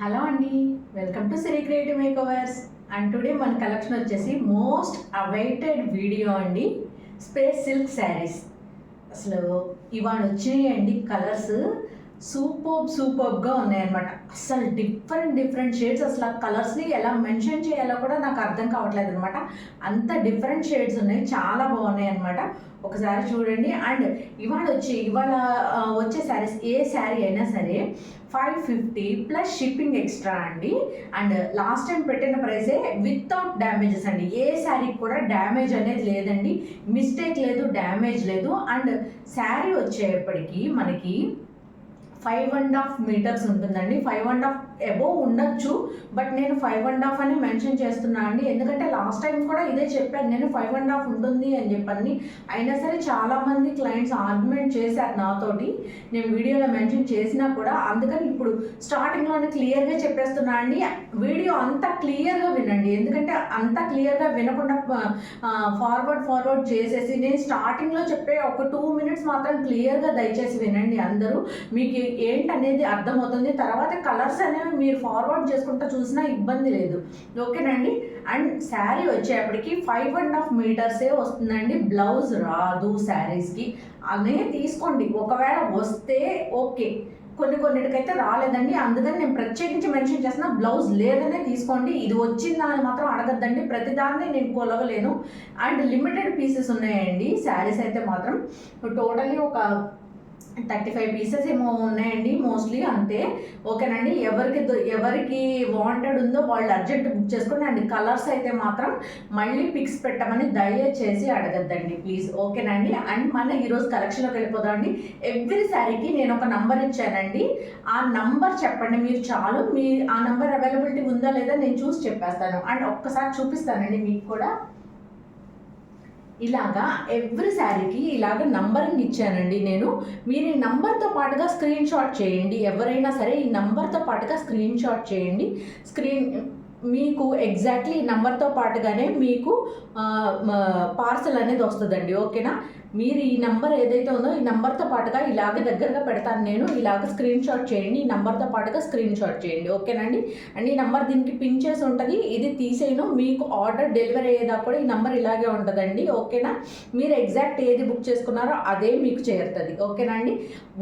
Hello అండి, welcome to Siri creative makeovers. And today మన collection వచ్చేసి మోస్ట్ అవైటెడ్ వీడియో అండి, స్పేస్ సిల్క్ శారీస్. అసలు ఇవాళ వచ్చాయండి కలర్స్ సూపర్గా ఉన్నాయన్నమాట. అసలు డిఫరెంట్ షేడ్స్. అసలు ఆ కలర్స్ని ఎలా మెన్షన్ చేయాలో కూడా నాకు అర్థం కావట్లేదు అనమాట. అంత డిఫరెంట్ షేడ్స్ ఉన్నాయి, చాలా బాగున్నాయి అనమాట. ఒకసారి చూడండి. అండ్ ఇవాళ వచ్చే శారీస్, ఏ శారీ అయినా సరే 550 ప్లస్ షిప్పింగ్ ఎక్స్ట్రా అండి. అండ్ లాస్ట్ టైం పెట్టిన ప్రైసే వితౌట్ డ్యామేజెస్ అండి. ఏ శారీకి కూడా డ్యామేజ్ అనేది లేదండి, మిస్టేక్ లేదు, డ్యామేజ్ లేదు. అండ్ శారీ వచ్చేప్పటికి మనకి 5.5 మీటర్స్ ఉంటుందండి. 5.5 అబోవ్ ఉండొచ్చు, బట్ నేను 5.5 అని మెన్షన్ చేస్తున్నా అండి. ఎందుకంటే లాస్ట్ టైం కూడా ఇదే చెప్పాను నేను, 5.5 ఉంటుంది అని చెప్పని. అయినా సరే చాలామంది క్లయింట్స్ ఆర్గ్యుమెంట్ చేశారు నాతోటి, నేను వీడియోలో మెన్షన్ చేసినా కూడా. అందుకని ఇప్పుడు స్టార్టింగ్లోనే క్లియర్గా చెప్పేస్తున్నా అండి. వీడియో అంతా క్లియర్గా వినండి, ఎందుకంటే అంతా క్లియర్గా వినకుండా ఫార్వర్డ్ చేసేసి నేను స్టార్టింగ్లో చెప్పే ఒక 2 మినిట్స్ మాత్రం క్లియర్గా దయచేసి వినండి అందరూ. మీకు ఏంటనేది అర్థమవుతుంది. తర్వాత కలర్స్ అనేవి మీరు ఫార్వర్డ్ చేసుకుంటూ చూసినా ఇబ్బంది లేదు, ఓకేనండి. అండ్ శారీ వచ్చేప్పటికి 5.5 మీటర్సే వస్తుందండి. బ్లౌజ్ రాదు శారీస్కి, అనే తీసుకోండి. ఒకవేళ వస్తే ఓకే, కొన్నిటికైతే రాలేదండి. అందుకని నేను ప్రత్యేకించి మెన్షన్ చేస్తున్నా, బ్లౌజ్ లేదనే తీసుకోండి. ఇది వచ్చిందా అని మాత్రం అడగద్దండి, ప్రతిదాన్ని నేను కొలవలేను. అండ్ లిమిటెడ్ పీసెస్ ఉన్నాయండి శారీస్ అయితే మాత్రం. టోటల్లీ ఒక 35 పీసెస్ ఏమో ఉన్నాయండి మోస్ట్లీ, అంతే. ఓకేనండి. ఎవరికి వాంటెడ్ ఉందో వాళ్ళు అర్జెంట్ బుక్ చేసుకోండి. అండ్ కలర్స్ అయితే మాత్రం మళ్ళీ పిక్స్ పెట్టమని దయచేసి అడగద్దండి ప్లీజ్, ఓకేనండి. అండ్ మన ఈరోజు కలెక్షన్లోకి వెళ్ళిపోదామండి. ఎవ్రీ శారీకి నేను ఒక నంబర్ ఇచ్చానండి, ఆ నంబర్ చెప్పండి మీరు చాలు. ఆ నంబర్ అవైలబిలిటీ ఉందా లేదా నేను చూసి చెప్పేస్తాను. అండ్ ఒక్కసారి చూపిస్తానండి మీకు కూడా. ఇలాగా ఎవ్రీ శారీకి ఇలాగ నంబరింగ్ ఇచ్చానండి నేను. మీరు ఈ నంబర్తో పాటుగా స్క్రీన్ షాట్ చేయండి. ఎవరైనా సరే ఈ నంబర్తో పాటుగా స్క్రీన్ షాట్ చేయండి. మీకు ఎగ్జాక్ట్లీ ఈ నంబర్తో పాటుగానే మీకు పార్సల్ అనేది వస్తుందండి, ఓకేనా. మీరు ఈ నంబర్ ఏదైతే ఉందో ఈ నంబర్తో పాటుగా ఇలాగ దగ్గరగా పెడతాను నేను, ఇలాగ స్క్రీన్ షాట్ చేయండి. ఈ నంబర్తో పాటుగా స్క్రీన్ షాట్ చేయండి, ఓకేనండి. అండ్ ఈ నంబర్ దీనికి పిన్ చేసి ఉంటుంది, ఇది తీసేయను. మీకు ఆర్డర్ డెలివరీ అయ్యేదాకా కూడా ఈ నంబర్ ఇలాగే ఉంటుందండి, ఓకేనా. మీరు ఎగ్జాక్ట్ ఏది బుక్ చేసుకున్నారో అదే మీకు చేరుతుంది, ఓకేనా అండి.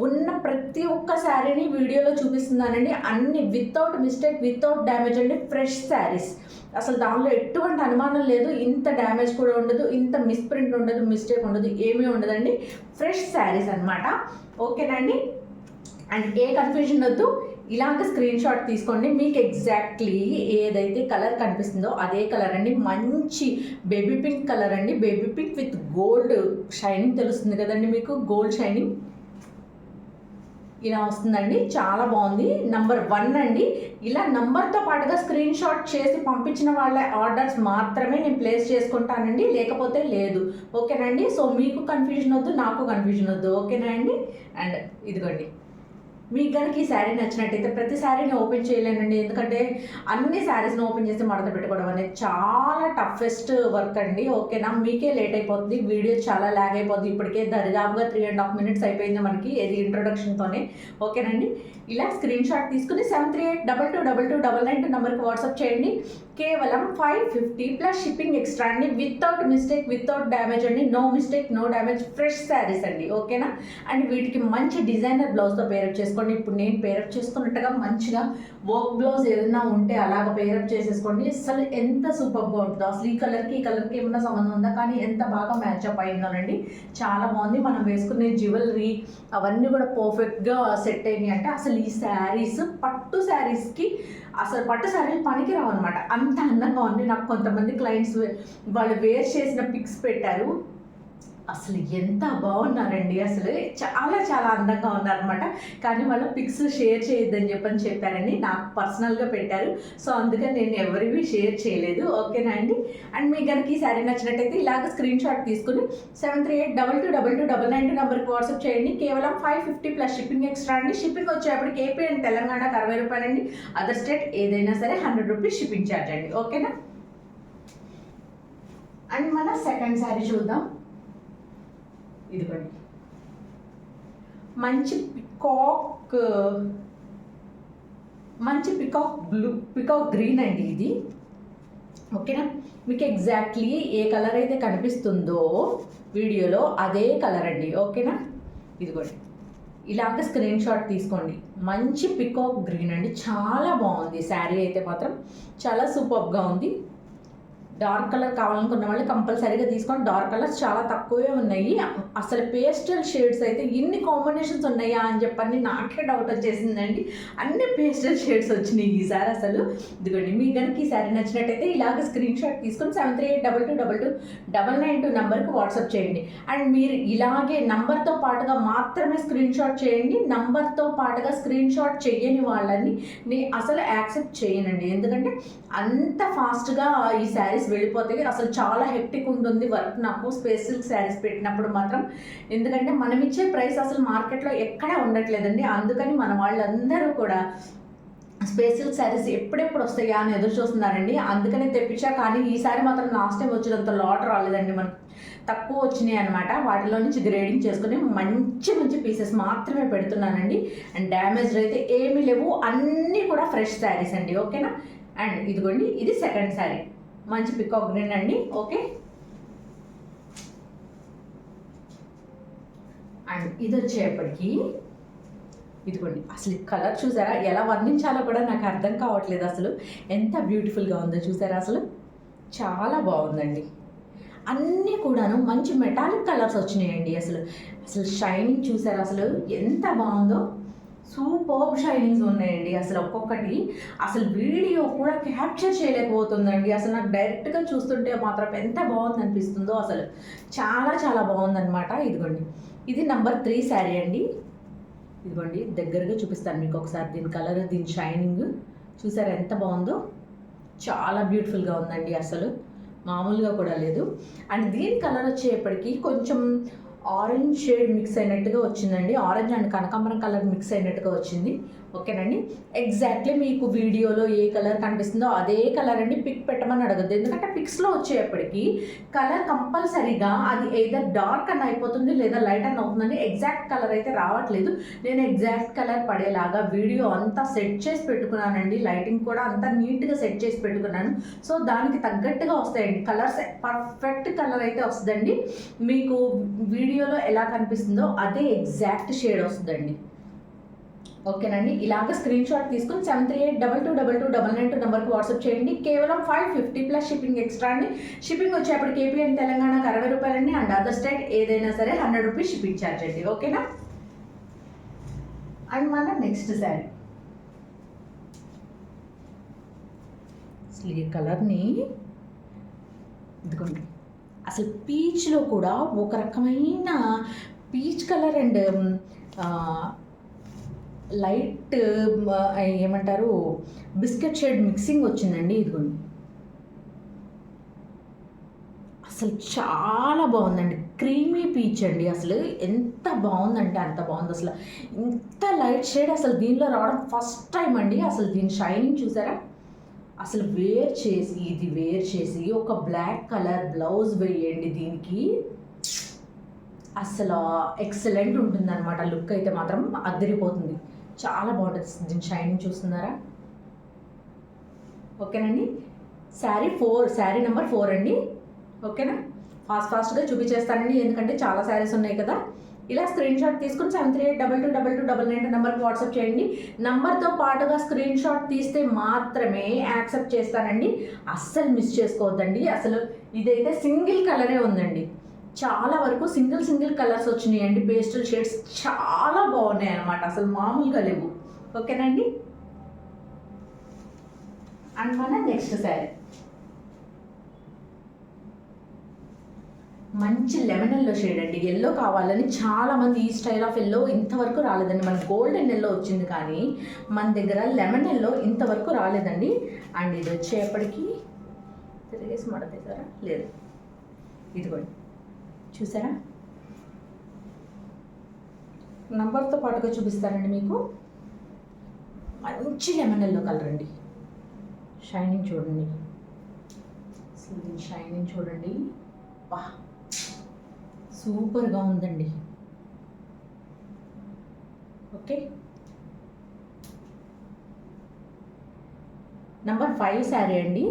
ఉన్న ప్రతి ఒక్క శారీని వీడియోలో చూపిస్తున్నానండి, అన్ని వితౌట్ మిస్టేక్, వితౌట్ డ్యామేజ్ అండి. ఫ్రెష్ శారీస్, అసలు దానిలో ఎటువంటి అనుమానం లేదు. ఇంత డ్యామేజ్ కూడా ఉండదు, ఇంత మిస్ప్రింట్ ఉండదు, మిస్టేక్ ఉండదు, ఏమీ ఉండదండి. ఫ్రెష్ శారీస్ అనమాట, ఓకేనండి. అండ్ ఏ కన్ఫ్యూజన్ వద్దు, ఇలాంటి స్క్రీన్ షాట్ తీసుకోండి. మీకు ఎగ్జాక్ట్లీ ఏదైతే కలర్ కనిపిస్తుందో అదే కలర్ అండి. మంచి బేబీ పింక్ కలర్ అండి, baby pink with gold shining, తెలుస్తుంది కదండి మీకు, గోల్డ్ షైనింగ్ ఇలా వస్తుందండి. చాలా బాగుంది. నంబర్ 1 అండి. ఇలా నంబర్తో పాటుగా స్క్రీన్ షాట్ చేసి పంపించిన వాళ్ళ ఆర్డర్స్ మాత్రమే నేను ప్లేస్ చేసుకుంటానండి, లేకపోతే లేదు, ఓకేనండి. సో మీకు కన్ఫ్యూజన్ వద్దు, నాకు కన్ఫ్యూజన్ వద్దు, ఓకేనా అండి. అండ్ ఇదిగోండి, మీకు కనుక ఈ శారీ నచ్చినట్టయితే, ప్రతి శారీని ఓపెన్ చేయలేనండి, ఎందుకంటే అన్ని శారీస్ని ఓపెన్ చేసి మడత పెట్టుకోవడం అనేది చాలా టఫెస్ట్ వర్క్ అండి, ఓకేనా. మీకే లేట్ అయిపోతుంది, వీడియో చాలా ల్యాగ్ అయిపోతుంది. ఇప్పటికే దరిదాపుగా 3.5 మినిట్స్ అయిపోయింది మనకి, ఏది ఇంట్రొడక్షన్తోనే, ఓకేనండి. ఇలా స్క్రీన్ షాట్ తీసుకుని 73822299 నెంబర్కి వాట్సాప్ చేయండి. కేవలం 550 ప్లస్ షిప్పింగ్ ఎక్స్ట్రా అండి, వితౌట్ మిస్టేక్, వితౌట్ డ్యామేజ్ అండి. No mistake, no damage, fresh saris అండి, ఓకేనా. అండ్ వీటికి మంచి డిజైనర్ బ్లౌజ్తో పేరప్ చేసుకోండి. ఇప్పుడు నేను పేరప్ చేసుకున్నట్టుగా మంచిగా వర్క్ బ్లౌజ్ ఏదైనా ఉంటే అలాగ పేరప్ చేసేసుకోండి. అసలు ఎంత సూపర్గా ఉంటుందో. అసలు ఈ కలర్కి ఏమైనా సంబంధం ఉందా, కానీ ఎంత బాగా మ్యాచ్అప్ అయిందోనండి, చాలా బాగుంది. మనం వేసుకునే జ్యువెలరీ అవన్నీ కూడా పర్ఫెక్ట్గా సెట్ అయినాయి. అంటే అసలు ఈ శారీస్ పట్టు శారీస్కి, అసలు పట్టు శారీలు పనికి రావు అనమాట, అంత అందంగా ఉంది. నాకు కొంతమంది క్లయింట్స్ వాళ్ళు వేర్ చేసిన పిక్స్ పెట్టారు, అసలు ఎంత బాగున్నారండి, అసలు చాలా అందంగా ఉన్నారనమాట. కానీ వాళ్ళ పిక్స్ షేర్ చేయొద్దని చెప్పారండి, నాకు పర్సనల్గా పెట్టారు. సో అందుకని నేను ఎవరివి షేర్ చేయలేదు, ఓకేనా అండి. అండ్ మీకు కనుక ఈ శారీ నచ్చినట్టయితే ఇలాగ స్క్రీన్ షాట్ తీసుకుని 73822299 నెంబర్కి వాట్సాప్ చేయండి. కేవలం 550 ప్లస్ షిప్పింగ్ ఎక్స్ట్రా అండి. షిప్పింగ్ వచ్చేప్పటికి ఏపీ అండ్ తెలంగాణకు 60 రూపాయలండి. అదర్ స్టేట్ ఏదైనా సరే 100 రూపీస్ షిప్పింగ్ ఛార్జ్ అండి, ఓకేనా. అండ్ మన సెకండ్ శారీ చూద్దాం. ఇదిగోండి, మంచి పికాక్ మంచి పికాక్ గ్రీన్ అండి ఇది. ఓకేనా, మీకు ఎగ్జాక్ట్లీ ఏ కలర్ అయితే కనిపిస్తుందో వీడియోలో అదే కలర్ అండి. ఓకేనా, ఇదిగోండి ఇలాగ స్క్రీన్ షాట్ తీసుకోండి. మంచి పికాక్ గ్రీన్ అండి, చాలా బాగుంది శారీ అయితే మాత్రం చాలా సూపర్గా ఉంది. డార్క్ కలర్ కావాలనుకున్న వాళ్ళు కంపల్సరీగా తీసుకోండి. డార్క్ కలర్స్ చాలా తక్కువే ఉన్నాయి. అసలు పేస్టల్ షేడ్స్ అయితే ఇన్ని కాంబినేషన్స్ ఉన్నాయా అని చెప్పని నాకే డౌట్ వచ్చేసిందండి. అన్ని పేస్టల్ షేడ్స్ వచ్చినాయి ఈసారి అసలు. ఇదిగోండి, మీకు కనుక ఈ శారీ నచ్చినట్టయితే ఇలాగ స్క్రీన్ షాట్ తీసుకొని 7382222992 నెంబర్కి వాట్సాప్ చేయండి. అండ్ మీరు ఇలాగే నంబర్తో పాటుగా మాత్రమే స్క్రీన్ షాట్ చేయండి. నంబర్తో పాటుగా స్క్రీన్ షాట్ చేయని వాళ్ళని నేను అసలు యాక్సెప్ట్ చేయనండి. ఎందుకంటే అంత ఫాస్ట్గా ఈ శారీస్ వెళ్ళిపోతాయి. అసలు చాలా హెక్టిక్ ఉంటుంది వర్క్ నాకు స్పేస్ సిల్క్ శారీస్ పెట్టినప్పుడు మాత్రం. ఎందుకంటే మనం ఇచ్చే ప్రైస్ అసలు మార్కెట్లో ఎక్కడా ఉండట్లేదండి. అందుకని మన వాళ్ళందరూ కూడా స్పేస్ సిల్క్ శారీస్ ఎప్పుడెప్పుడు వస్తాయా అని ఎదురు చూస్తున్నారండి. అందుకనే తెప్పించా. కానీ ఈసారి మాత్రం లాస్ట్ టైం వచ్చినంత లాట్ రాలేదండి, మనకు తక్కువ వచ్చినాయి అనమాట. వాటిలో నుంచి గ్రేడింగ్ చేసుకుని మంచి మంచి పీసెస్ మాత్రమే పెడుతున్నానండి. అండ్ డ్యామేజ్ అయితే ఏమీ లేవు, అన్నీ కూడా ఫ్రెష్ శారీస్ అండి. ఓకేనా, అండ్ ఇదిగోండి ఇది సెకండ్ శారీ, మంచి పికాక్ గ్రీన్ అండి. ఓకే, అండ్ ఇది వచ్చేప్పటికి ఇదిగోండి అసలు కలర్ చూసారా, ఎలా వర్ణించాలో కూడా నాకు అర్థం కావట్లేదు. అసలు ఎంత బ్యూటిఫుల్గా ఉందో చూసారా, అసలు చాలా బాగుందండి. అన్నీ కూడాను మంచి మెటాలిక్ కలర్స్ వచ్చినాయండి. అసలు అసలు షైనింగ్ చూసారా, అసలు ఎంత బాగుందో. సూపర్ షైనింగ్స్ ఉన్నాయండి అసలు ఒక్కొక్కటి. అసలు వీడియో కూడా క్యాప్చర్ చేయలేకపోతుందండి. అసలు నాకు డైరెక్ట్గా చూస్తుంటే మాత్రం ఎంత బాగుంది అనిపిస్తుందో. అసలు చాలా చాలా బాగుందనమాట. ఇదిగోండి ఇది నెంబర్ 3 శారీ అండి. ఇదిగోండి దగ్గరగా చూపిస్తాను మీకు ఒకసారి. దీని కలర్, దీని షైనింగ్ చూసారా ఎంత బాగుందో. చాలా బ్యూటిఫుల్గా ఉందండి, అసలు మామూలుగా కూడా లేదు. అండ్ దీని కలర్ వచ్చేప్పటికి కొంచెం ఆరెంజ్ షేడ్ మిక్స్ అయినట్టుగా వచ్చిందండి. ఆరెంజ్ అండ్ కనకాంబరం కలర్ మిక్స్ అయినట్టుగా వచ్చింది. ఓకేనండి, ఎగ్జాక్ట్లీ మీకు వీడియోలో ఏ కలర్ కనిపిస్తుందో అదే కలర్ అండి. పిక్ పెట్టమని అడగద్దు, ఎందుకంటే పిక్స్లో వచ్చేప్పటికి కలర్ కంపల్సరీగా అది ఏదర్ డార్క్ అని అయిపోతుంది లేదా లైట్ అని అవుతుందండి. ఎగ్జాక్ట్ కలర్ అయితే రావట్లేదు. నేను ఎగ్జాక్ట్ కలర్ పడేలాగా వీడియో అంతా సెట్ చేసి పెట్టుకున్నానండి. లైటింగ్ కూడా అంతా నీట్గా సెట్ చేసి పెట్టుకున్నాను. సో దానికి తగ్గట్టుగా వస్తాయండి కలర్స్. పర్ఫెక్ట్ కలర్ అయితే వస్తుందండి. మీకు వీడియోలో ఎలా కనిపిస్తుందో అదే ఎగ్జాక్ట్ షేడ్ వస్తుందండి. ఓకేనండి, ఇలాగ స్క్రీన్ షాట్ తీసుకుని 7382222992 నెంబర్కి వాట్సాప్ చేయండి. కేవలం 550 ప్లస్ షిప్పింగ్ ఎక్స్ట్రా అండి. షిప్పింగ్ వచ్చేప్పటికి ఏపీ అండ్ తెలంగాణకు 60 రూపాయలండి. అండ్ అదర్ స్టేట్ ఏదైనా సరే 100 రూపీస్ షిప్పింగ్ ఛార్జ్ అండి. ఓకేనా, అండ్ మన నెక్స్ట్ శారీ అసలు ఈ కలర్ని ఇదిగోండి, అసలు పీచ్లో కూడా ఒక రకమైన పీచ్ కలర్ అండ్ లైట్ ఏమంటారు బిస్కెట్ షేడ్ మిక్సింగ్ వచ్చిందండి. ఇదిగోండి అసలు చాలా బాగుందండి. క్రీమీ పీచ్ అండి. అసలు ఎంత బాగుందంటే అంత బాగుంది. అసలు ఇంత లైట్ షేడ్ అసలు దీనిలో రావడం ఫస్ట్ టైం అండి. అసలు దీని షైనింగ్ చూసారా, అసలు వేర్ చేసి ఒక బ్లాక్ కలర్ బ్లౌజ్ వేయండి దీనికి, అసలు ఎక్సలెంట్ ఉంటుందన్నమాట. లుక్ అయితే మాత్రం అద్దరిపోతుంది, చాలా బాగుంటుంది. దీని షైనింగ్ చూస్తున్నారా. ఓకేనండి, శారీ నెంబర్ 4 అండి. ఓకేనా, ఫాస్ట్గా చూపించేస్తానండి ఎందుకంటే చాలా శారీస్ ఉన్నాయి కదా. ఇలా స్క్రీన్ షాట్ తీసుకుని 7382222992 నెంబర్కి వాట్సాప్ చేయండి. నంబర్తో పాటుగా స్క్రీన్ షాట్ తీస్తే మాత్రమే యాక్సెప్ట్ చేస్తానండి. అస్సలు మిస్ చేసుకోవద్దండి. అసలు ఇదైతే సింగిల్ కలరే ఉందండి. చాలా వరకు సింగిల్ కలర్స్ వచ్చినాయండి. పేస్టల్ షేడ్స్ చాలా బాగున్నాయి అన్నమాట, అసలు మామూలుగా లేవు. ఓకేనండి, అండ్ మన నెక్స్ట్ శారీ మంచి లెమన్ ఎల్లో షేడ్ అండి. ఎల్లో కావాలని చాలామంది ఈ స్టైల్ ఆఫ్ ఎల్లో ఇంతవరకు రాలేదండి. మన గోల్డెన్ ఎల్లో వచ్చింది కానీ మన దగ్గర లెమన్ ఎల్లో ఇంతవరకు రాలేదండి. అండ్ ఇది వచ్చేప్పటికి తిరిగేసి మడతేసారా లేదు, ఇదిగోండి చూసారా, నంబర్తో పాటుగా చూపిస్తానండి మీకు. మంచి లెమన్ ఎల్లో కలర్ అండి. షైనింగ్ చూడండి, షైనింగ్ చూడండి, వా సూపర్గా ఉందండి. ఓకే, నంబర్ 5 శారీ అండి.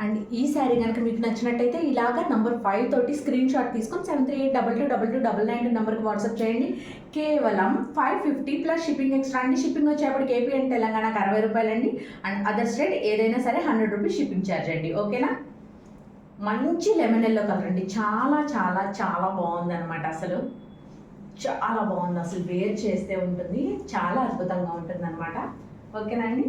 అండ్ ఈ శారీ కనుక మీకు నచ్చినట్టయితే ఇలాగా నంబర్ 5 తోటి స్క్రీన్ షాట్ తీసుకొని 73822299 నెంబర్కి వాట్సాప్ చేయండి. కేవలం 550 ప్లస్ షిప్పింగ్ ఎక్స్ట్రా అండి. షిప్పింగ్ వచ్చేప్పటికి ఏపీ అండ్ తెలంగాణకు 60 రూపాయలండి. అండ్ అదర్ స్టేట్ ఏదైనా సరే 100 రూపీస్ షిప్పింగ్ ఛార్జ్ అండి. ఓకేనా? మంచి లెమన్ ఎల్లో కలర్ అండి. చాలా చాలా చాలా బాగుందన్నమాట. అసలు చాలా బాగుంది. అసలు వేర్ చేస్తే ఉంటుంది, చాలా అద్భుతంగా ఉంటుంది అనమాట. ఓకేనా అండి?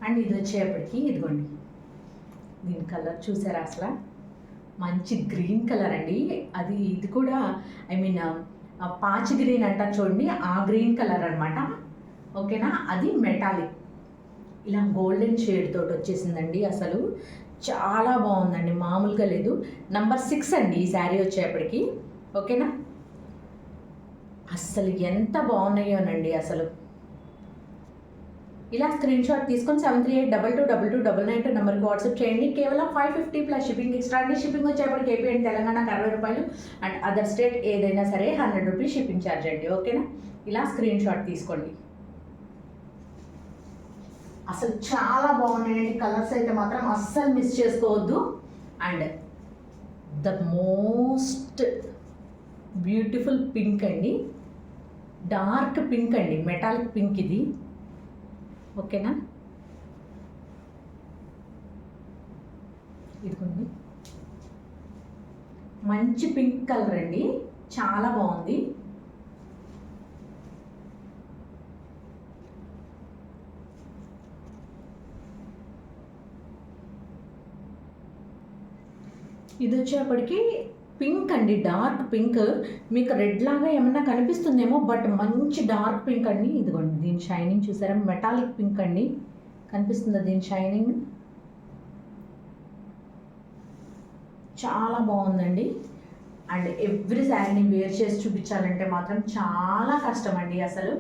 అండ్ ఇది వచ్చేప్పటికి ఇదిగోండి, దీని కలర్ చూసారా? అసలు మంచి గ్రీన్ కలర్ అండి. ఇది కూడా పాచి గ్రీన్ అంటారు చూడండి, ఆ గ్రీన్ కలర్ అనమాట. ఓకేనా? అది మెటాలిక్, ఇలా గోల్డెన్ షేడ్ తోటి వచ్చేసిందండి. అసలు చాలా బాగుందండి, మామూలుగా లేదు. నంబర్ 6 అండి ఈ శారీ వచ్చేప్పటికి. ఓకేనా? అస్సలు ఎంత బాగున్నాయోనండి. అసలు ఇలా స్క్రీన్ షాట్ తీసుకొని 73822299 నెంబర్కి వాట్సాప్ చేయండి. కేవలం 550 ప్లస్ షిప్పింగ్ ఎక్స్ట్రా అండి. షిప్పింగ్ వచ్చేప్పటికి ఏపీ అండ్ తెలంగాణకు 60 రూపాయలు. అండ్ అదర్ స్టేట్ ఏదైనా సరే 100 రూపీస్ షిప్పింగ్ ఛార్జ్ అండి. ఓకేనా? ఇలా స్క్రీన్ షాట్ తీసుకోండి. అసలు చాలా బాగున్నాయండి కలర్స్ అయితే మాత్రం అస్సలు మిస్ చేసుకోవద్దు. And the most beautiful pink అండి, డార్క్ పింక్ అండి, మెటాలిక్ పింక్ ఇది. ఓకేనా? ఇదిగోండి, మంచి పింక్ కలర్ అండి, చాలా బాగుంది. ఇది వచ్చేప్పటికి పింక్ అండి, డార్క్ పింక్. మీకు రెడ్ లాగా ఏమన్నా కనిపిస్తుందేమో, బట్ మంచి డార్క్ పింక్ అండి. ఇదిగోండి, దీని షైనింగ్ చూసారా? మెటాలిక్ పింక్ అండి. కనిపిస్తుందా దీని షైనింగ్? చాలా బాగుందండి. అండ్ ఎవ్రీ శారీని వేర్ చేసి చూపించాలంటే మాత్రం చాలా కష్టం అండి అసలు.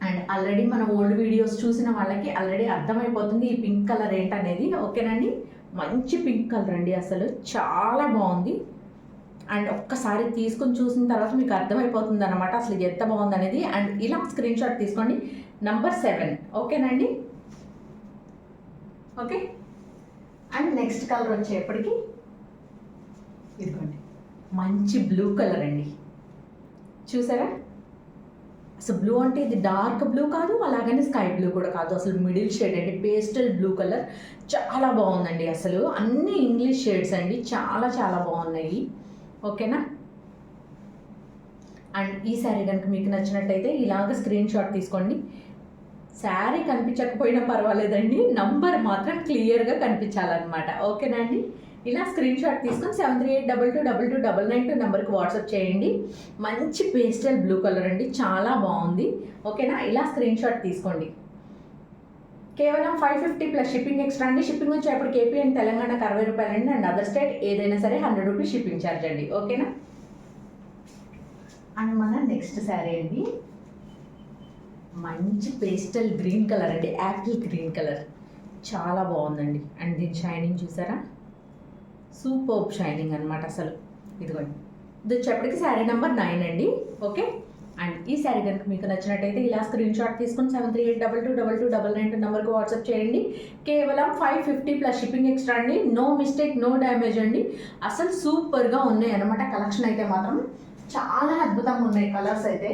అండ్ ఆల్రెడీ మన ఓల్డ్ వీడియోస్ చూసిన వాళ్ళకి ఆల్రెడీ అర్థమైపోతుంది ఈ పింక్ కలర్ ఏంటనేది. ఓకేనండి? మంచి పింక్ కలర్ అండి, అసలు చాలా బాగుంది. అండ్ ఒక్కసారి తీసుకొని చూసిన తర్వాత మీకు అర్థమైపోతుంది అనమాట అసలు ఎంత బాగుంది అనేది. అండ్ ఇలా స్క్రీన్ షాట్ తీసుకోండి. నంబర్ 7. ఓకేనండి? ఓకే. అండ్ నెక్స్ట్ కలర్ వచ్చేప్పటికి ఇదిగోండి, మంచి బ్లూ కలర్ అండి. చూసారా? అసలు బ్లూ అంటే ఇది డార్క్ బ్లూ కాదు, అలాగని స్కై బ్లూ కూడా కాదు, అసలు మిడిల్ షేడ్ అండి, పేస్టల్ బ్లూ కలర్. చాలా బాగుందండి. అసలు అన్ని ఇంగ్లీష్ షేడ్స్ అండి, చాలా చాలా బాగున్నాయి. ఓకేనా? అండ్ ఈ శారీ కనుక మీకు నచ్చినట్టయితే ఇలాగ స్క్రీన్ షాట్ తీసుకోండి. శారీ కనిపించకపోయినా పర్వాలేదండి, నంబర్ మాత్రం క్లియర్గా కనిపించాలన్నమాట. ఓకేనా అండి? ఇలా స్క్రీన్ షాట్ తీసుకొని 73822299 నెంబర్కి వాట్సాప్ చేయండి. మంచి పేస్టల్ బ్లూ కలర్ అండి, చాలా బాగుంది. ఓకేనా? ఇలా స్క్రీన్ షాట్ తీసుకోండి. కేవలం 550 ప్లస్ షిప్పింగ్ ఎక్స్ట్రా అండి. షిప్పింగ్ వచ్చేప్పటికి ఏపీ అండ్ తెలంగాణకు 60 రూపాయలండి. అండ్ అదర్ స్టేట్ ఏదైనా సరే 100 రూపీస్ షిప్పింగ్ ఛార్జ్ అండి. ఓకేనా? అండ్ మన నెక్స్ట్ శారీ అండి, మంచి పేస్టల్ గ్రీన్ కలర్ అండి, యాపిల్ గ్రీన్ కలర్, చాలా బాగుందండి. అండ్ దీని షైనింగ్ చూసారా? సూపర్ షైనింగ్ అనమాట అసలు. ఇదిగోండి, ఇది వచ్చేప్పటికి శారీ నెంబర్ 9 అండి. ఓకే. అండ్ ఈ శారీ కనుక మీకు నచ్చినట్టయితే ఇలా స్క్రీన్ షాట్ తీసుకుని 73822299 నెంబర్కి వాట్సాప్ చేయండి. కేవలం 550 ప్లస్ షిప్పింగ్ ఎక్స్ట్రా అండి. నో మిస్టేక్, నో డ్యామేజ్ అండి. అసలు సూపర్గా ఉన్నాయి అనమాట. కలెక్షన్ అయితే మాత్రం చాలా అద్భుతంగా ఉన్నాయి. కలర్స్ అయితే,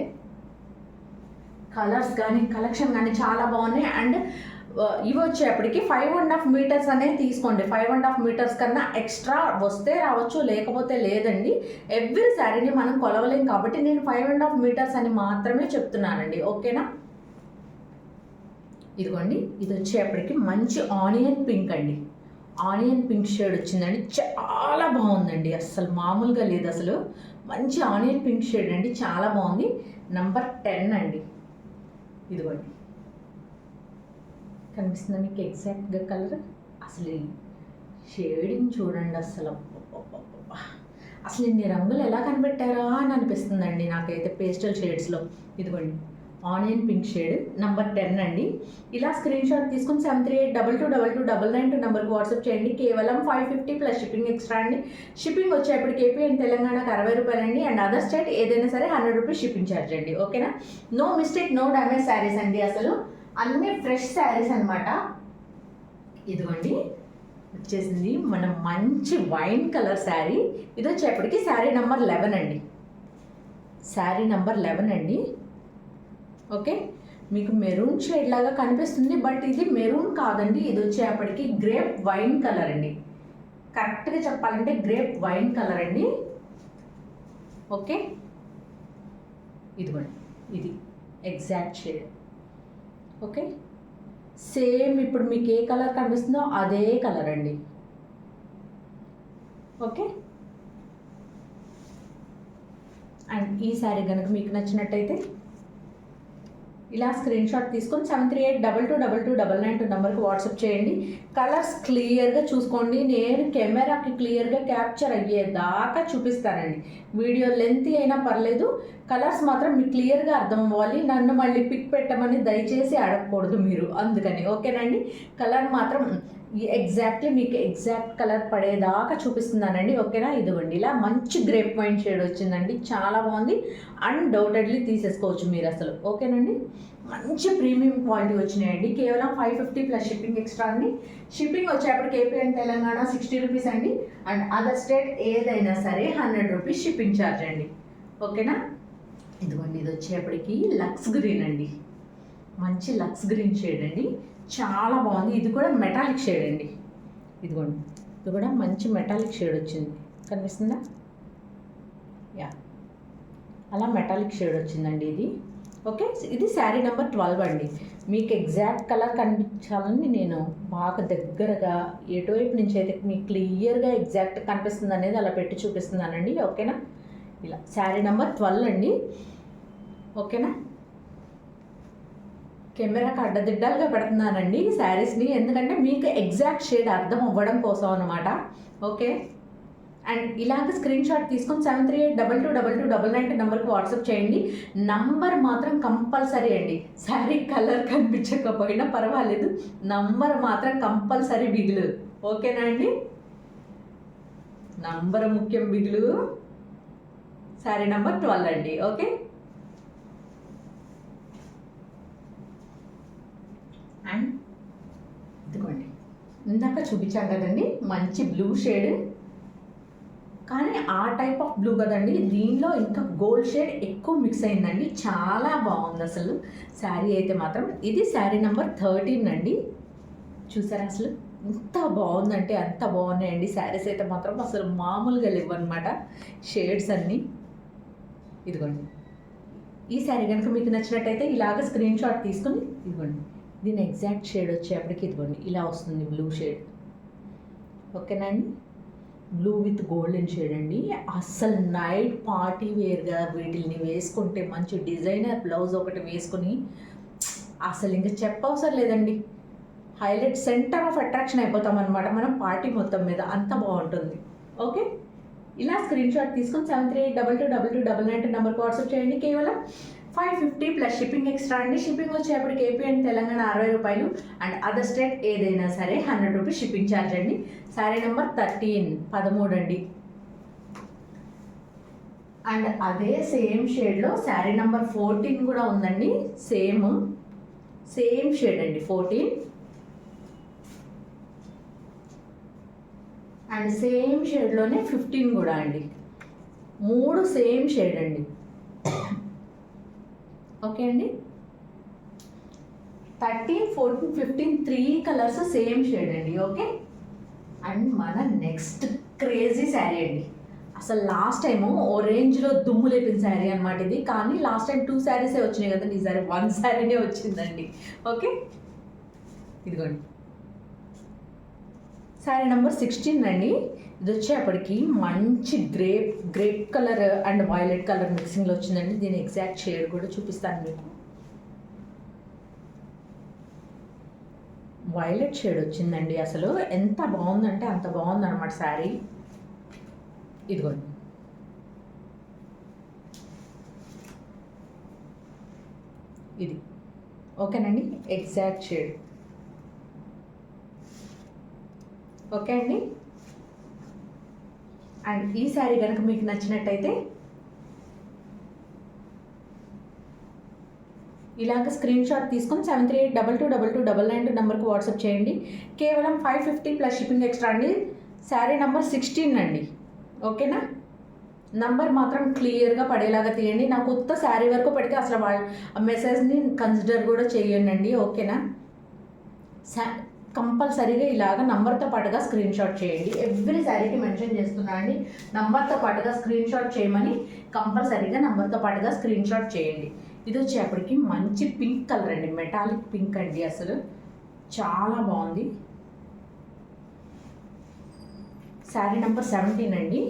కలర్స్ కానీ కలెక్షన్ కానీ చాలా బాగున్నాయి. అండ్ ఇవి వచ్చేప్పటికి 5.5 మీటర్స్ అనేది తీసుకోండి. 5.5 మీటర్స్ కన్నా ఎక్స్ట్రా వస్తే రావచ్చు, లేకపోతే లేదండి. ఎవ్రీ శారీని మనం కొలవలేం కాబట్టి నేను 5.5 మీటర్స్ అని మాత్రమే చెప్తున్నానండి. ఓకేనా? ఇదిగోండి, ఇది వచ్చేప్పటికి మంచి ఆనియన్ పింక్ అండి, ఆనియన్ పింక్ షేడ్ వచ్చిందండి. చాలా బాగుందండి, అస్సలు మామూలుగా లేదు. అసలు మంచి ఆనియన్ పింక్ షేడ్ అండి, చాలా బాగుంది. నంబర్ 10 అండి. ఇదిగోండి, కనిపిస్తుందా మీకు ఎగ్జాక్ట్గా కలర్? అసలు షేడింగ్ చూడండి, అసలు అసలు ఇన్ని రంగులు ఎలా కనిపెట్టారా అని అనిపిస్తుందండి నాకైతే పేస్టల్ షేడ్స్లో. ఇదిగోండి, ఆనియన్ పింక్ షేడ్ నంబర్ 10 అండి. ఇలా స్క్రీన్ షాట్ తీసుకుని 73822299 నెంబర్కి వాట్సాప్ చేయండి. కేవలం 550 ప్లస్ షిప్పింగ్ ఎక్స్ట్రా అండి. షిప్పింగ్ వచ్చేప్పటికి ఏపీ అండ్ తెలంగాణకు 60 రూపాయలండి. అండ్ అదర్ స్టేట్ ఏదైనా సరే 100 రూపీస్ షిప్పింగ్ ఛార్జ్ అండి. ఓకేనా? No mistake, no damage saris అండి. అసలు అన్నీ ఫ్రెష్ శారీస్ అనమాట. ఇదిగోండి వచ్చేసింది మన మంచి వైన్ కలర్ శారీ. ఇది వచ్చేప్పటికి శారీ నెంబర్ 11 అండి. శారీ నెంబర్ 11 అండి. ఓకే, మీకు మెరూన్ షేడ్ లాగా కనిపిస్తుంది, బట్ ఇది మెరూన్ కాదండి. ఇది వచ్చేప్పటికి గ్రేప్ వైన్ కలర్ అండి. కరెక్ట్గా చెప్పాలంటే గ్రేప్ వైన్ కలర్ అండి. ఓకే, ఇదిగోండి ఇది ఎగ్జాక్ట్ షేడ్. ఓకే, సేమ్ ఇప్పుడు మీకు ఏ కలర్ కనిపిస్తుందో అదే కలర్ అండి. ఓకే, అండ్ ఈ శారీ కనుక మీకు నచ్చినట్టయితే ఇలా స్క్రీన్ షాట్ తీసుకొని 73822299 నెంబర్కి వాట్సాప్ చేయండి. కలర్స్ క్లియర్గా చూసుకోండి. నేను కెమెరాకి క్లియర్గా క్యాప్చర్ అయ్యేదాకా చూపిస్తానండి. వీడియో లెంత్ అయినా పర్లేదు, కలర్స్ మాత్రం మీకు క్లియర్గా అర్థం అవ్వాలి. నన్ను మళ్ళీ పిక్ పెట్టమని దయచేసి అడగకూడదు మీరు, అందుకని. ఓకేనండి? కలర్ మాత్రం ఎగ్జాక్ట్లీ మీకు ఎగ్జాక్ట్ కలర్ పడేదాకా చూపిస్తున్నానండి. ఓకేనా? ఇదిగోండి ఇలా మంచి గ్రేప్ వైన్ షేడ్ వచ్చిందండి. చాలా బాగుంది. అన్డౌటెడ్లీ తీసేసుకోవచ్చు మీరు అసలు. ఓకేనండి? మంచి ప్రీమియం క్వాలిటీ వచ్చినాయండి. కేవలం 550 ప్లస్ షిప్పింగ్ ఎక్స్ట్రా అండి. షిప్పింగ్ వచ్చేప్పటికి ఏపీ అండ్ తెలంగాణ 60 రూపీస్ అండి. అండ్ అదర్ స్టేట్ ఏదైనా సరే 100 రూపీస్ షిప్పింగ్ ఛార్జ్ అండి. ఓకేనా? ఇదిగోండి ఇది వచ్చేప్పటికి లక్స్ గ్రీన్ అండి. మంచి లక్స్ గ్రీన్ షేడ్ అండి. చాలా బాగుంది. ఇది కూడా మెటాలిక్ షేడ్ అండి. ఇదిగోండి ఇది కూడా మంచి మెటాలిక్ షేడ్ వచ్చింది. కనిపిస్తుందా? యా, అలా మెటాలిక్ షేడ్ వచ్చిందండి ఇది. ఓకే, ఇది శారీ నెంబర్ 12 అండి. మీకు ఎగ్జాక్ట్ కలర్ కనిపించాలని నేను బాగా దగ్గరగా ఎటువైపు నుంచి అయితే మీకు క్లియర్గా ఎగ్జాక్ట్ కనిపిస్తుంది అనేది అలా పెట్టి చూపిస్తున్నానండి. ఓకేనా? ఇలా శారీ నెంబర్ 12 అండి. ఓకేనా? కెమెరాకి అడ్డదిడ్డాలుగా పెడుతున్నానండి శారీస్ని, ఎందుకంటే మీకు ఎగ్జాక్ట్ షేడ్ అర్థం అవ్వడం కోసం అనమాట. ఓకే, అండ్ ఇలాగ స్క్రీన్ షాట్ తీసుకొని 73822299 నెంబర్కి వాట్సాప్ చేయండి. నంబర్ మాత్రం కంపల్సరీ అండి. శారీ కలర్ కనిపించకపోయినా పర్వాలేదు, నంబర్ మాత్రం కంపల్సరీ బిగులు. ఓకేనా అండి? నంబర్ ముఖ్యం, బిగులు. శారీ నెంబర్ 12 అండి. ఓకే, అండ్ ఇదిగోండి ఇందాక చూపించాను కదండి మంచి బ్లూ షేడ్, కానీ ఆ టైప్ ఆఫ్ బ్లూ కదండి, దీనిలో ఇంకా గోల్డ్ షేడ్ ఎక్కువ మిక్స్ అయిందండి. చాలా బాగుంది అసలు శారీ అయితే మాత్రం. ఇది శారీ నెంబర్ 13 అండి. చూసారా అసలు ఎంత బాగుందంటే అంత బాగున్నాయండి శారీస్ అయితే మాత్రం. అసలు మామూలుగా లేవు అనమాట షేడ్స్ అన్నీ. ఇదిగోండి ఈ శారీ కనుక మీకు నచ్చినట్టయితే ఇలాగ స్క్రీన్ షాట్ తీసుకొని ఇదిగోండి దీని ఎగ్జాక్ట్ షేడ్ వచ్చేప్పటికి ఇదిగోండి ఇలా వస్తుంది బ్లూ షేడ్. ఓకేనండి? బ్లూ విత్ గోల్డెన్ షేడ్ అండి. అస్సలు నైట్ పార్టీ వేర్గా వీటిని వేసుకుంటే మంచి డిజైనర్ బ్లౌజ్ ఒకటి వేసుకొని అసలు ఇంకా చెప్పవసరం లేదండి. హైలైట్ సెంటర్ ఆఫ్ అట్రాక్షన్ అయిపోతాం అనమాట మనం పార్టీ మొత్తం మీద. అంత బాగుంటుంది. ఓకే, ఇలా స్క్రీన్ షాట్ తీసుకొని 73822299 నెంబర్కి వాట్సాప్ చేయండి. కేవలం 550 ప్లస్ షిప్పింగ్ ఎక్స్ట్రా అండి. షిప్పింగ్ వచ్చేప్పటికి ఏపీ అండ్ తెలంగాణ 60 రూపాయలు. అండ్ అదర్ స్టేట్ ఏదైనా సరే 100 రూపీస్ షిప్పింగ్ ఛార్జ్ అండి. శారీ నెంబర్ 13 అండి. అండ్ అదే సేమ్ షేడ్లో శారీ నెంబర్ 14 కూడా ఉందండి. సేమ్ షేడ్ అండి 14. అండ్ సేమ్ షేడ్లోనే 15 కూడా అండి. 3 సేమ్ షేడ్ అండి. ఓకే అండి? 13, 14, 15 3 కలర్స్ సేమ్ షేడ్ అండి. ఓకే, అండ్ మన నెక్స్ట్ క్రేజీ శారీ అండి. అసలు లాస్ట్ టైము ఆరెంజ్లో దుమ్ము లేపిన శారీ అనమాట ఇది. కానీ లాస్ట్ టైం 2 శారీసే వచ్చినాయి కదండి, ఈసారి 1 శారీనే వచ్చిందండి. ఓకే, ఇదిగోండి శారీ నెంబర్ 16 అండి. ఇది వచ్చేప్పటికి మంచి grape colour and violet colour మిక్సింగ్లో వచ్చిందండి. దీని ఎగ్జాక్ట్ షేడ్ కూడా చూపిస్తాను మీకు. వైలెట్ షేడ్ వచ్చిందండి. అసలు ఎంత బాగుందంటే అంత బాగుందన్నమాట శారీ. ఇదిగోండి ఇది ఓకేనండి, ఎగ్జాక్ట్ షేడ్. ఓకే అండి. అండ్ ఈ శారీ కనుక మీకు నచ్చినట్టయితే ఇలాగ స్క్రీన్ షాట్ తీసుకొని 73822299 నెంబర్కి వాట్సాప్ చేయండి. కేవలం 550 ప్లస్ షిప్పింగ్ ఎక్స్ట్రా అండి. శారీ నెంబర్ 16 అండి. ఓకేనా? నంబర్ మాత్రం క్లియర్గా పడేలాగా తీయండి. నా కొత్త శారీ వరకు పడితే అసలు ఆ మెసేజ్ని కన్సిడర్ కూడా చేయండి. ఓకేనా? కంపల్సరీగా ఇలాగ నంబర్తో పాటుగా స్క్రీన్ షాట్ చేయండి. ఎవ్రీ శారీకి మెన్షన్ చేస్తున్నా అండి, నంబర్తో పాటుగా స్క్రీన్ షాట్ చేయమని. కంపల్సరీగా నంబర్తో పాటుగా స్క్రీన్ షాట్ చేయండి. ఇది వచ్చేప్పటికి మంచి పింక్ కలర్ అండి, మెటాలిక్ పింక్ అండి. అసలు చాలా బాగుంది. శారీ నెంబర్ 17 అండి.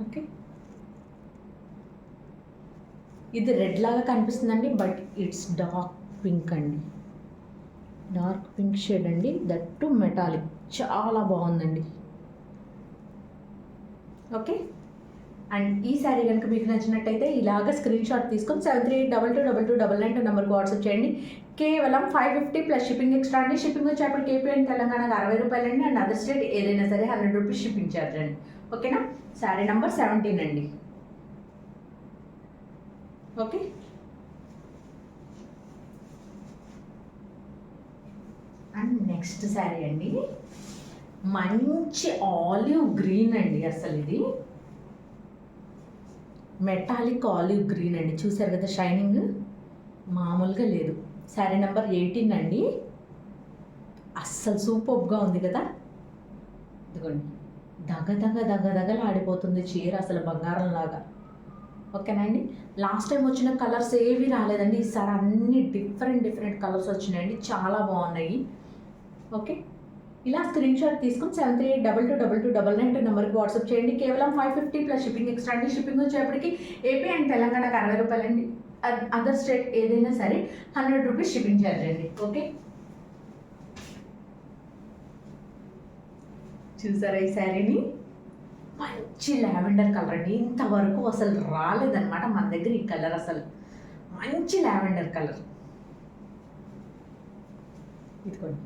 ఓకే, ఇది రెడ్ లాగా కనిపిస్తుందండి, బట్ ఇట్స్ డార్క్ పింక్ అండి. డార్క్ పింక్ షేడ్ అండి, దట్ టు మెటాలిక్. చాలా బాగుందండి. ఓకే, అండ్ ఈ శారీ కనుక మీకు నచ్చినట్టయితే ఇలాగ స్క్రీన్ షాట్ తీసుకొని 73822299 నెంబర్కి వాట్సాప్ చేయండి. కేవలం 550 ప్లస్ షిప్పింగ్ ఎక్స్ట్రా అండి. షిప్పింగ్ వచ్చేప్పటికి ఏపీ అండ్ తెలంగాణకు 60 రూపాయలండి. అండ్ అదర్ స్టేట్ ఏదైనా సరే 100 రూపీస్ షిప్పింగ్ ఛార్జ్ అండి. ఓకేనా? శారీ నెంబర్ 17 అండి. ఓకే, అండ్ నెక్స్ట్ శారీ అండి, మంచి ఆలివ్ గ్రీన్ అండి. అసలు ఇది మెటాలిక్ ఆలివ్ గ్రీన్ అండి. చూసారు కదా, షైనింగ్ మామూలుగా లేదు. శారీ నెంబర్ 18 అండి. అస్సలు సూపర్గా ఉంది కదా. ఇదిగోండి, దగదగలు ఆడిపోతుంది చీర, అసలు బంగారం లాగా. ఓకేనా అండి? లాస్ట్ టైం వచ్చిన కలర్స్ ఏవి రాలేదండి, ఈసారి అన్ని డిఫరెంట్ కలర్స్ వచ్చినాయండి, చాలా బాగున్నాయి. ఓకే, ఇలా స్క్రీన్ షాట్ తీసుకుని 73822299 నెంబర్కి వాట్సాప్ చేయండి. కేవలం 550 ప్లస్ షిప్పింగ్ ఎక్స్ట్రా అండి. షిప్పింగ్ వచ్చేప్పటికి ఏపీ అండ్ తెలంగాణకు 60 రూపాయలండి. అదర్ స్టేట్ ఏదైనా సరే 100 రూపీస్ షిప్పింగ్ ఛార్జ్ అండి. ఓకే, చూసారా ఈ శారీని? మంచి లావెండర్ కలర్ అండి. ఇంతవరకు అసలు రాలేదన్నమాట మన దగ్గర ఈ కలర్. అసలు మంచి లావెండర్ కలర్. ఇదిగోండి,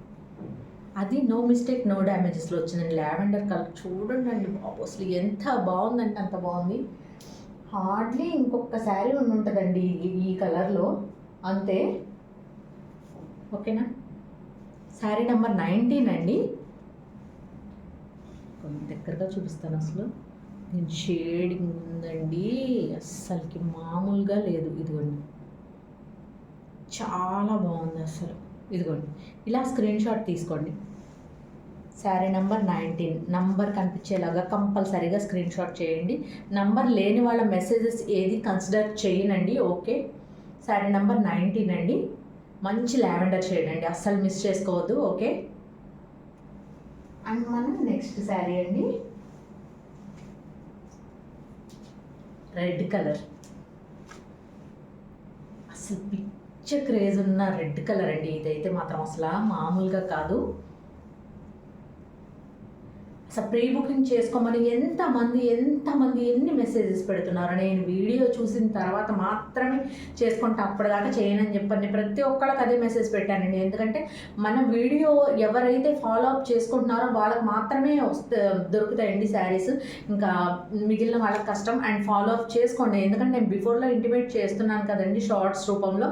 అది నో మిస్టేక్ నో డ్యామేజెస్లో వచ్చిందండి. లావెండర్ కలర్ చూడండి అండి బాబు, అసలు ఎంత బాగుందంటే అంత బాగుంది. హార్డ్లీ ఇంకొక శారీ ఉంటుందండి ఈ కలర్లో, అంతే. ఓకేనా? శారీ నెంబర్ 19 అండి. కొంచెం దగ్గరగా చూపిస్తాను. అసలు దీని షేడింగ్ ఉందండి, అస్సలకి మామూలుగా లేదు. ఇదిగోండి, చాలా బాగుంది అసలు. ఇదిగోండి, ఇలా స్క్రీన్ షాట్ తీసుకోండి. శారీ నెంబర్ 19 నంబర్ కనిపించేలాగా కంపల్సరీగా స్క్రీన్ షాట్ చేయండి. నంబర్ లేని వాళ్ళ మెసేజెస్ ఏది కన్సిడర్ చేయనండి. ఓకే, శారీ నెంబర్ 19 అండి. మంచి లావెండర్ షేడ్ అండి, అస్సలు మిస్ చేసుకోవద్దు. ఓకే, అండ్ మనం నెక్స్ట్ శారీ అండి, రెడ్ కలర్. అసలు పిచ్చ క్రేజ్ ఉన్న రెడ్ కలర్ అండి. ఇదైతే మాత్రం అసలు మామూలుగా కాదు. అసలు ప్రీ బుకింగ్ చేసుకోమని ఎంతమంది ఎన్ని మెసేజెస్ పెడుతున్నారు. నేను వీడియో చూసిన తర్వాత మాత్రమే చేసుకుంటే అప్పటిదాకా చేయనని చెప్పండి. ప్రతి ఒక్కళ్ళకి అదే మెసేజ్ పెట్టానండి. ఎందుకంటే మన వీడియో ఎవరైతే ఫాలో అప్ చేసుకుంటున్నారో వాళ్ళకి మాత్రమే దొరుకుతాయండి శారీస్. ఇంకా మిగిలిన వాళ్ళకి కష్టం. అండ్ ఫాలో అప్ చేసుకోండి, ఎందుకంటే నేను బిఫోర్లో ఇంటిమేట్ చేస్తున్నాను కదండి షార్ట్స్ రూపంలో.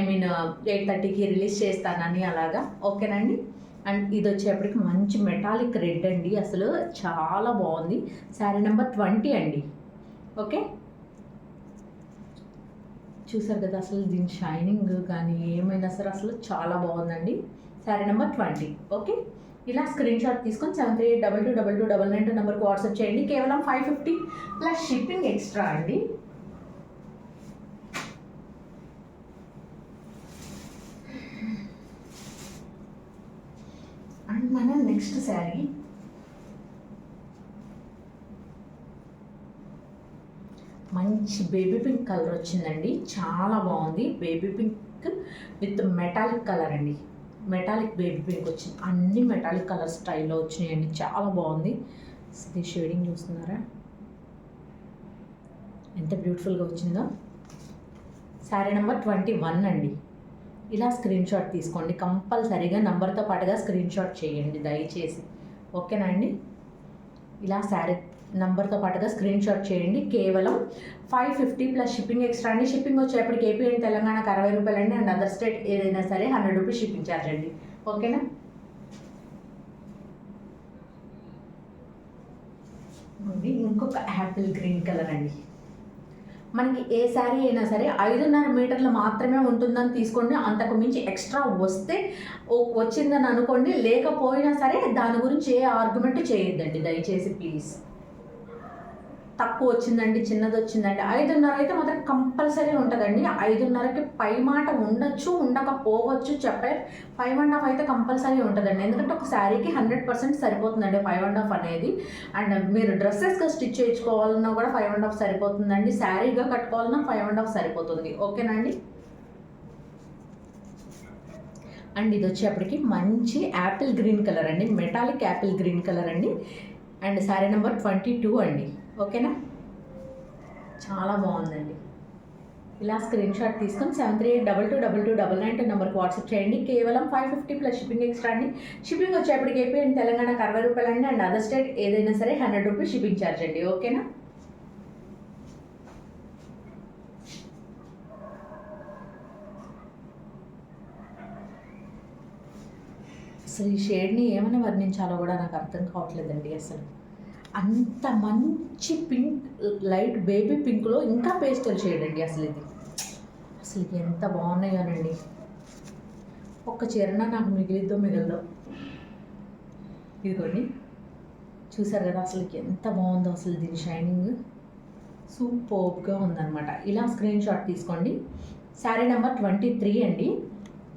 8:30కి రిలీజ్ చేస్తానని అలాగా. ఓకేనండి? అండ్ ఇది వచ్చేప్పటికి మంచి మెటాలిక్ రెడ్ అండి, అసలు చాలా బాగుంది. శారీ నెంబర్ 20 అండి. ఓకే, చూసారు కదా, అసలు దీని షైనింగ్ కానీ ఏమైనా సరే అసలు చాలా బాగుందండి. శారీ నెంబర్ 20. ఓకే, ఇలా స్క్రీన్ షాట్ తీసుకొని 73822299 నెంబర్కి వాట్సాప్ చేయండి. కేవలం 550 ప్లస్ షిప్పింగ్ ఎక్స్ట్రా అండి. అండ్ మన నెక్స్ట్ శారీ మంచి బేబీ పింక్ కలర్ వచ్చిందండి, చాలా బాగుంది. Baby pink with metallic colour అండి. మెటాలిక్ బేబీ పింక్ వచ్చింది, అన్ని మెటాలిక్ కలర్ స్టైల్లో వచ్చినాయండి, చాలా బాగుంది. ఇది షేడింగ్ చూస్తున్నారా? ఎంత బ్యూటిఫుల్గా వచ్చిందో. శారీ నెంబర్ 21 అండి. ఇలా స్క్రీన్ షాట్ తీసుకోండి, కంపల్సరీగా నంబర్తో పాటుగా స్క్రీన్ షాట్ చేయండి దయచేసి, ఓకేనా అండి. ఇలా శారీ నంబర్తో పాటుగా స్క్రీన్ షాట్ చేయండి. కేవలం 550 ప్లస్ షిప్పింగ్ ఎక్స్ట్రా అండి. షిప్పింగ్ వచ్చేప్పటికి ఏపీ అండ్ తెలంగాణకు 60 రూపాయలు అండి, అండ్ అదర్ స్టేట్ ఏదైనా సరే 100 రూపీస్ షిప్పింగ్ ఛార్జ్ అండి, ఓకేనా. ఇంకొక యాపిల్ గ్రీన్ కలర్ అండి. మనకి ఏ శారీ అయినా సరే 5.5 మీటర్లు మాత్రమే ఉంటుందని తీసుకోండి. అంతకు మించి ఎక్స్ట్రా వస్తే వచ్చిందని అనుకోండి, లేకపోయినా సరే దాని గురించి ఏ ఆర్గ్యుమెంట్ చేయొద్దండి దయచేసి ప్లీజ్. తక్కువ వచ్చిందండి, చిన్నది వచ్చిందండి, 5.5 అయితే మాత్రం కంపల్సరీ ఉంటుందండి. 5.5కి పై మాట ఉండొచ్చు, ఉండకపోవచ్చు, చెప్పే 5.5 అయితే కంపల్సరీ ఉంటుందండి. ఎందుకంటే ఒక శారీకి 100% సరిపోతుందండి 5.5 అనేది. అండ్ మీరు డ్రెస్సెస్గా స్టిచ్ చేయించుకోవాలన్నా కూడా 5.5 సరిపోతుందండి, శారీగా కట్టుకోవాలన్నా 5.5 సరిపోతుంది, ఓకేనండి. అండ్ ఇది వచ్చేప్పటికి మంచి యాపిల్ గ్రీన్ కలర్ అండి, మెటాలిక్ యాపిల్ గ్రీన్ కలర్ అండి. అండ్ శారీ నెంబర్ 22 అండి, ఓకేనా. చాలా బాగుందండి. ఇలా స్క్రీన్ షాట్ తీసుకొని 73822299 నెంబర్కి వాట్సాప్ చేయండి. కేవలం 550 ప్లస్ షిప్పింగ్ ఎక్స్ట్రా అండి. షిప్పింగ్ వచ్చేప్పటికి ఏపీ అండ్ తెలంగాణకు 60 రూపాయలు అండి, అండ్ అదర్ స్టేట్ ఏదైనా సరే 100 రూపీస్ షిప్పింగ్ ఛార్జ్ అండి, ఓకేనా. అసలు ఈ షేడ్ని ఏమైనా వర్ణించాలో కూడా నాకు అర్థం కావట్లేదండి. అసలు అంత మంచి పింక్, లైట్ బేబీ పింక్లో ఇంకా పేస్టల్ షేడ్ అండి. అసలు ఇది ఎంత బాగున్నాయోనండి. ఒక్క చీరన నాకు మిగలదో ఇదిగోండి, చూసారు కదా అసలు ఎంత బాగుందో. అసలు దీని షైనింగ్ సూపర్గా ఉందన్నమాట. ఇలా స్క్రీన్ షాట్ తీసుకోండి. శారీ నెంబర్ 23 అండి.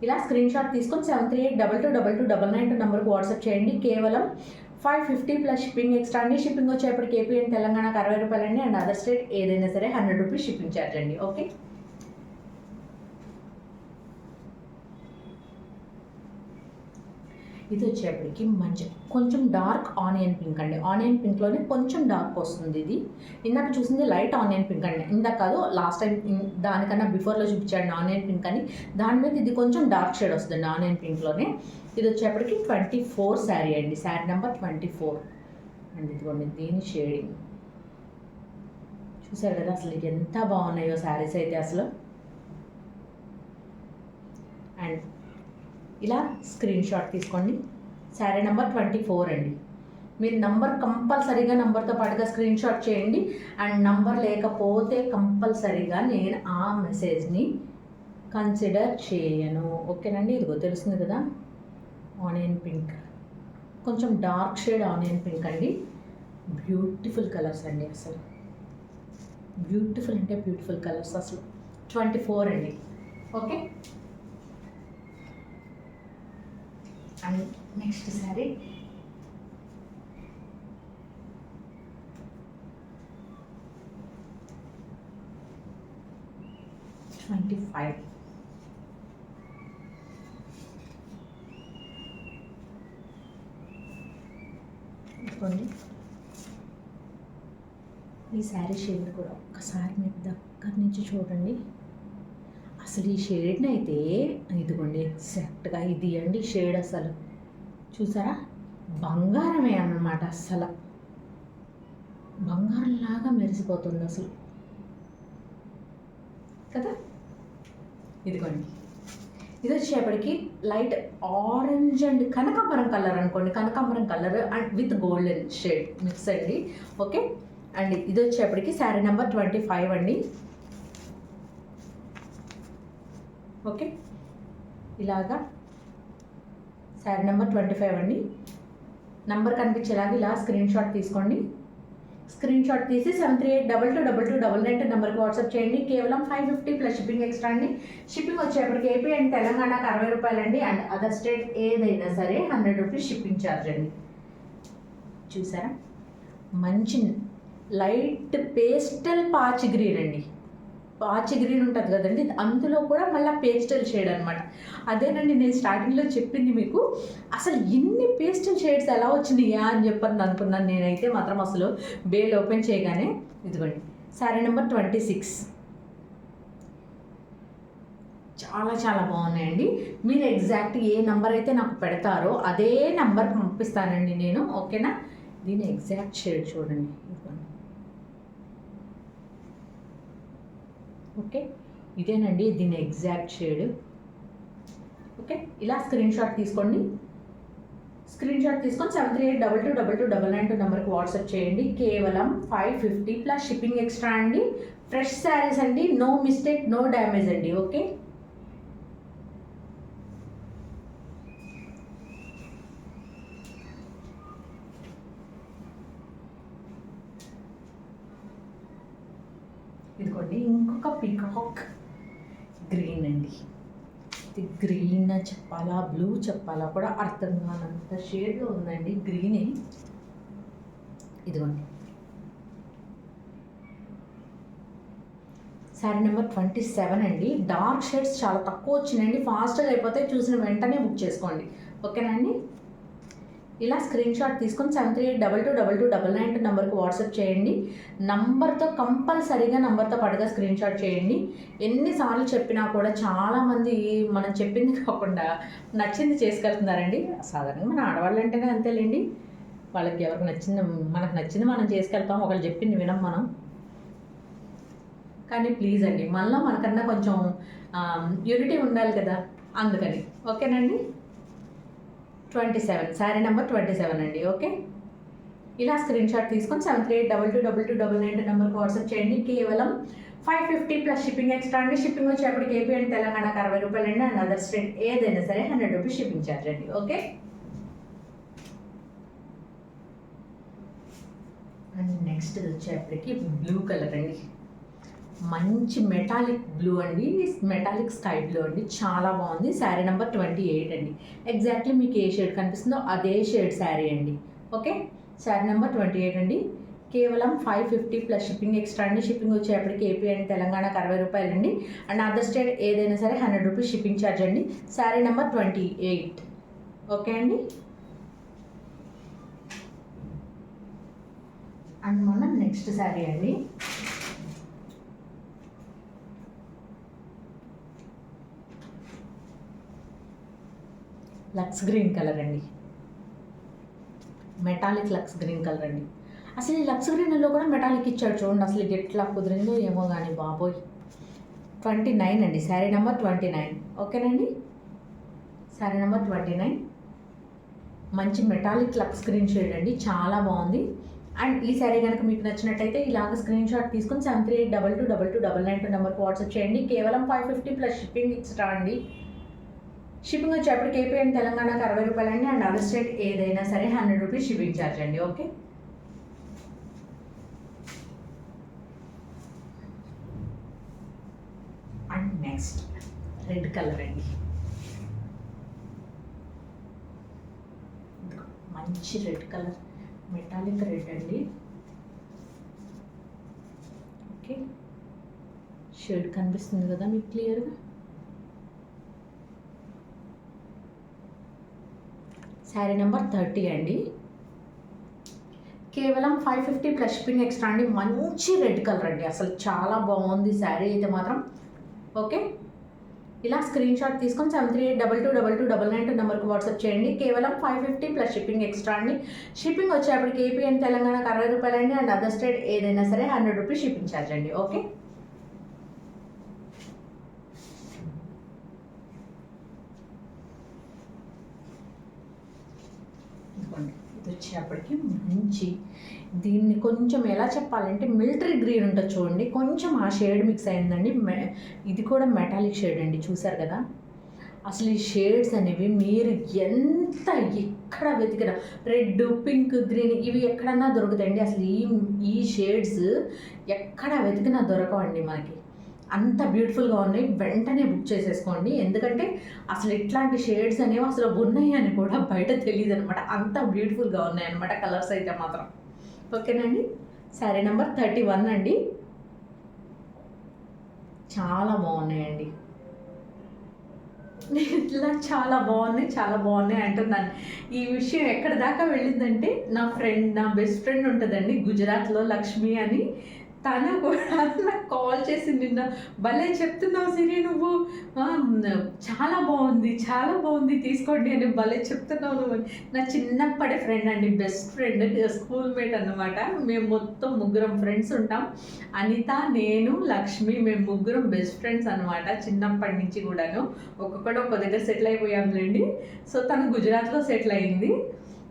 ఇలా స్క్రీన్ షాట్ తీసుకొని 73822299 నెంబర్కి వాట్సాప్ చేయండి. కేవలం 550 ప్లస్ షిప్పింగ్ ఎక్స్ట్రా అండి. షిప్పింగ్ వచ్చేప్పటికి ఏపీ అండ్ తెలంగాణకు 60 రూపాయలు అండి, అండ్ అదర్ స్టేట్ ఏదైనా సరే 100 రూపీస్ షిప్పింగ్ ఛార్జ్ అండి, ఓకే. ఇది వచ్చేప్పటికి మంచి కొంచెం డార్క్ ఆనియన్ పింక్ అండి. ఆనియన్ పింక్లోనే కొంచెం డార్క్ వస్తుంది. ఇది ఇందాక చూసింది లైట్ ఆనియన్ పింక్ అండి. ఇందాక కాదు, లాస్ట్ టైం దానికన్నా బిఫోర్లో చూపించాడు ఆనియన్ పింక్ అని. దాని మీద ఇది కొంచెం డార్క్ షేడ్ వస్తుంది ఆనియన్ పింక్లోనే. ఇది వచ్చేప్పటికి 24 శారీ అండి, శారీ నెంబర్ 24 అండ్ ఇదిగోండి దీని షేడింగ్ చూసారు కదా. అసలు ఎంత బాగున్నాయో శారీస్ అయితే అసలు. అండ్ ఇలా స్క్రీన్ షాట్ తీసుకోండి. శారీ నెంబర్ 24 అండి. మీరు నంబర్ కంపల్సరీగా నంబర్తో పాటుగా స్క్రీన్ షాట్ చేయండి. అండ్ నంబర్ లేకపోతే కంపల్సరీగా నేను ఆ మెసేజ్ని కన్సిడర్ చేయను, ఓకేనండి. ఇదిగో తెలుస్తుంది కదా, ఆనియన్ పింక్, కొంచెం డార్క్ షేడ్ ఆనియన్ పింక్ అండి. బ్యూటిఫుల్ కలర్స్ అండి. అసలు బ్యూటిఫుల్ అంటే బ్యూటిఫుల్ కలర్స్. అసలు 24 అండి, ఓకే. And next sari $25. ఇదిగోండి ఈ శారీ షేడ్ కూడా ఒక్కసారి మీరు దగ్గర నుంచి చూడండి. అసలు ఈ షేడ్ని అయితే ఇదిగోండి ఎగ్జాక్ట్గా ఇది అండి షేడ్. అసలు చూసారా, బంగారమే అన్నమాట. అసలు బంగారంలాగా మెరిసిపోతుంది అసలు కదా. ఇదిగోండి ఇది వచ్చేప్పటికి లైట్ ఆరెంజ్ అండ్ కనకాంబరం కలర్ అనుకోండి, కనకాంబరం colour and with golden shade mix అండి, ఓకే. అండ్ ఇది వచ్చేప్పటికి శారీ నెంబర్ 25 అండి, ఓకే. ఇలాగా శారీ నెంబర్ 25 అండి. నంబర్ కనిపించేలాగా ఇలా స్క్రీన్ షాట్ తీసుకోండి. స్క్రీన్ షాట్ తీసి 73822299 నెంబర్కి వాట్సాప్ చేయండి. కేవలం 550 ప్లస్ షిప్పింగ్ ఎక్స్ట్రా అండి. షిప్పింగ్ వచ్చేప్పటికి ఏపీ అండ్ తెలంగాణకు 60 రూపాయలు అండి, అండ్ అదర్ స్టేట్ ఏదైనా సరే 100 రూపీస్ షిప్పింగ్ ఛార్జ్ అండి. చూసారా, మంచి లైట్ పేస్టల్ పాచి గ్రీన్ అండి. పాచి గ్రీన్ ఉంటుంది కదండి, అందులో కూడా మళ్ళీ పేస్టల్ షేడ్ అనమాట. అదేనండి నేను స్టార్టింగ్లో చెప్పింది మీకు. అసలు ఇన్ని పేస్టల్ షేడ్స్ ఎలా వచ్చినాయా అని చెప్పని అనుకున్నాను నేనైతే మాత్రం. అసలు బేల్ ఓపెన్ చేయగానే ఇదిగోండి శారీ నెంబర్ 26. చాలా చాలా బాగున్నాయండి. మీరు ఎగ్జాక్ట్ ఏ నెంబర్ అయితే నాకు పెడతారో అదే నెంబర్ పంపిస్తానండి నేను, ఓకేనా? దీని ఎగ్జాక్ట్ షేడ్ చూడండి. ఓకే, ఇదేనండి దీని ఎగ్జాక్ట్ షేడ్. ఓకే, ఇలా స్క్రీన్ షాట్ తీసుకోండి. స్క్రీన్ షాట్ తీసుకొని 7382222299 నెంబర్కి వాట్సాప్ చేయండి. కేవలం 550 ప్లస్ షిప్పింగ్ ఎక్స్ట్రా అండి. ఫ్రెష్ శారీస్ అండి, నో మిస్టేక్, నో డ్యామేజ్ అండి. ఓకే, ఇదిగోండి ఇంకొక పీకాక్ గ్రీన్ అండి. ఇది గ్రీన్ చెప్పాలా బ్లూ చెప్పాలా కూడా అర్థం కానంత షేడ్లో ఉందండి గ్రీనే. ఇదిగోండి శారీ నెంబర్ 27 అండి. డార్క్ షేడ్స్ చాలా తక్కువ వచ్చినాయండి, ఫాస్ట్గా అయిపోతే చూసిన వెంటనే బుక్ చేసుకోండి, ఓకేనా అండి? ఇలా స్క్రీన్ షాట్ తీసుకొని 73822299 నెంబర్కి వాట్సాప్ చేయండి. నంబర్తో కంపల్సరీగా నంబర్తో పాటుగా స్క్రీన్ షాట్ చేయండి. ఎన్నిసార్లు చెప్పినా కూడా చాలామంది మనం చెప్పింది కాకుండా నచ్చింది చేసుకెళ్తున్నారండి. సాధారణంగా మన ఆడవాళ్ళు అంటేనే అంతేలేండి, వాళ్ళకి ఎవరికి నచ్చింది మనకు నచ్చింది మనం చేసుకెళ్తాం, ఒకళ్ళు చెప్పింది వినం మనం. కానీ ప్లీజ్ అండి, మళ్ళీ మనకన్నా కొంచెం యూనిటీ ఉండాలి కదా, అందుకని. ఓకేనండి, 27 శారీ నెంబర్ 27 అండి. ఓకే, ఇలా స్క్రీన్ షాట్ తీసుకొని 73822299 నెంబర్కి వాట్సాప్ చేయండి. కేవలం 550 ప్లస్ షిప్పింగ్ ఎక్స్ట్రా అండి. షిప్పింగ్ వచ్చేప్పటికి ఏపీ అండ్ తెలంగాణకు 60 రూపాయలు అండి. అండ్ అదర్ స్టేట్ ఏదైనా సరే 100 రూపీస్ షిప్పింగ్ ఛార్జ్ అండి. ఓకే, అండ్ నెక్స్ట్ వచ్చేప్పటికి బ్లూ కలర్ అండి. మంచి మెటాలిక్ బ్లూ అండి, మెటాలిక్ స్కై బ్లూ అండి, చాలా బాగుంది. శారీ నెంబర్ 28 అండి. ఎగ్జాక్ట్లీ మీకు ఏ షేడ్ కనిపిస్తుందో అదే షేడ్ శారీ అండి. ఓకే, శారీ నెంబర్ 28 అండి. కేవలం 550 ప్లస్ షిప్పింగ్ ఎక్స్ట్రా అండి. షిప్పింగ్ వచ్చేప్పటికి ఏపీ అండ్ తెలంగాణకు 60 రూపాయలు అండి. అండ్ అదర్ స్టేట్ ఏదైనా సరే 100 రూపీస్ షిప్పింగ్ ఛార్జ్ అండి. శారీ నెంబర్ 28. ఓకే అండి, అండ్ మనం నెక్స్ట్ శారీ అండి. లక్స్ గ్రీన్ కలర్ అండి, మెటాలిక్ లక్స్ గ్రీన్ కలర్ అండి. అసలు ఈ లక్స్ గ్రీన్లో కూడా మెటాలిక్ ఇచ్చాడు చూడండి, అసలు ఎట్లా కుదిరిందో ఏమో కానీ బాబోయ్. 29 అండి, శారీ నెంబర్ 29. ఓకేనండి, శారీ నెంబర్ 29 మంచి మెటాలిక్ లక్స్ గ్రీన్ షేడ్ అండి, చాలా బాగుంది. అండ్ ఈ శారీ కనుక మీకు నచ్చినట్టయితే ఇలాగ స్క్రీన్ షాట్ తీసుకొని 73822299 నెంబర్కి వాట్సాప్ చేయండి. కేవలం 550 ప్లస్ షిప్పింగ్ ఎక్స్ట్రా అండి. షిప్పింగ్ వచ్చేప్పటికి ఏపీ అండ్ తెలంగాణకు 60 రూపాయలు అండి. అండ్ అదర్ స్టేట్ ఏదైనా సరే 100 రూపీస్ షిప్పింగ్ ఛార్జ్ అండి. Okay, and next red colour అండి. మంచి రెడ్ కలర్, మెటాలిక్ రెడ్ అండి. ఓకే, షేడ్ కనిపిస్తుంది కదా మీకు క్లియర్గా. శారీ నెంబర్ 30 అండి. కేవలం 550 ప్లస్ షిప్పింగ్ ఎక్స్ట్రా అండి. మంచి రెడ్ కలర్ అండి, అసలు చాలా బాగుంది శారీ అయితే మాత్రం. ఓకే, ఇలా స్క్రీన్ షాట్ తీసుకొని 73822299 నెంబర్కి వాట్సాప్ చేయండి. కేవలం 550 ప్లస్ షిప్పింగ్ ఎక్స్ట్రా అండి. షిప్పింగ్ వచ్చేప్పటికి ఏపీ అండ్ తెలంగాణకు 60 రూపాయలు అండి. అండ్ అదర్ స్టేట్ ఏదైనా సరే 100 రూపీస్ షిప్పింగ్ ఛార్జ్ అండి. ఓకే, ఇది వచ్చేప్పటికి మంచి, దీన్ని కొంచెం ఎలా చెప్పాలంటే మిలిటరీ గ్రీన్ ఉంటుంది చూడండి, కొంచెం ఆ షేడ్ మిక్స్ అయిందండి. ఇది కూడా మెటాలిక్ షేడ్ అండి, చూసారు కదా. అసలు ఈ షేడ్స్ అనేవి మీరు ఎంత ఎక్కడ వెతికినా, రెడ్ పింక్ గ్రీన్ ఇవి ఎక్కడన్నా దొరుకుతాయండి. అసలు ఈ షేడ్స్ ఎక్కడ వెతికినా దొరకవండి మనకి, అంత బ్యూటిఫుల్గా ఉన్నాయి. వెంటనే బుక్ చేసేసుకోండి, ఎందుకంటే అసలు ఇట్లాంటి షేడ్స్ అనేవి అసలు ఉన్నాయి అని కూడా బయట తెలియదు అనమాట, అంత బ్యూటిఫుల్గా ఉన్నాయి అనమాట కలర్స్ అయితే మాత్రం. ఓకేనండి, శారీ నెంబర్ 31 అండి. చాలా బాగున్నాయండి, ఇట్లా చాలా బాగున్నాయి అంటున్నాను. ఈ విషయం ఎక్కడి దాకా వెళ్ళిందంటే నా బెస్ట్ ఫ్రెండ్ ఉంటుందండి గుజరాత్లో, లక్ష్మి అని. తను కూడా నాకు కాల్ చేసి నిన్న భలే చెప్తున్నావు సిరి నువ్వు, చాలా బాగుంది తీసుకోండి అని భలే చెప్తున్నావు నువ్వు. నా చిన్నప్పటి ఫ్రెండ్ అండి, బెస్ట్ ఫ్రెండ్, స్కూల్ మేట్ అనమాట. మేము మొత్తం ముగ్గురం ఫ్రెండ్స్ ఉంటాం. అనిత, నేను, లక్ష్మి, మేము ముగ్గురం బెస్ట్ ఫ్రెండ్స్ అనమాట చిన్నప్పటి నుంచి కూడాను. ఒక్కొక్కడు ఒక దగ్గర సెటిల్ అయిపోయాంలేండి. సో తను గుజరాత్లో సెటిల్ అయింది.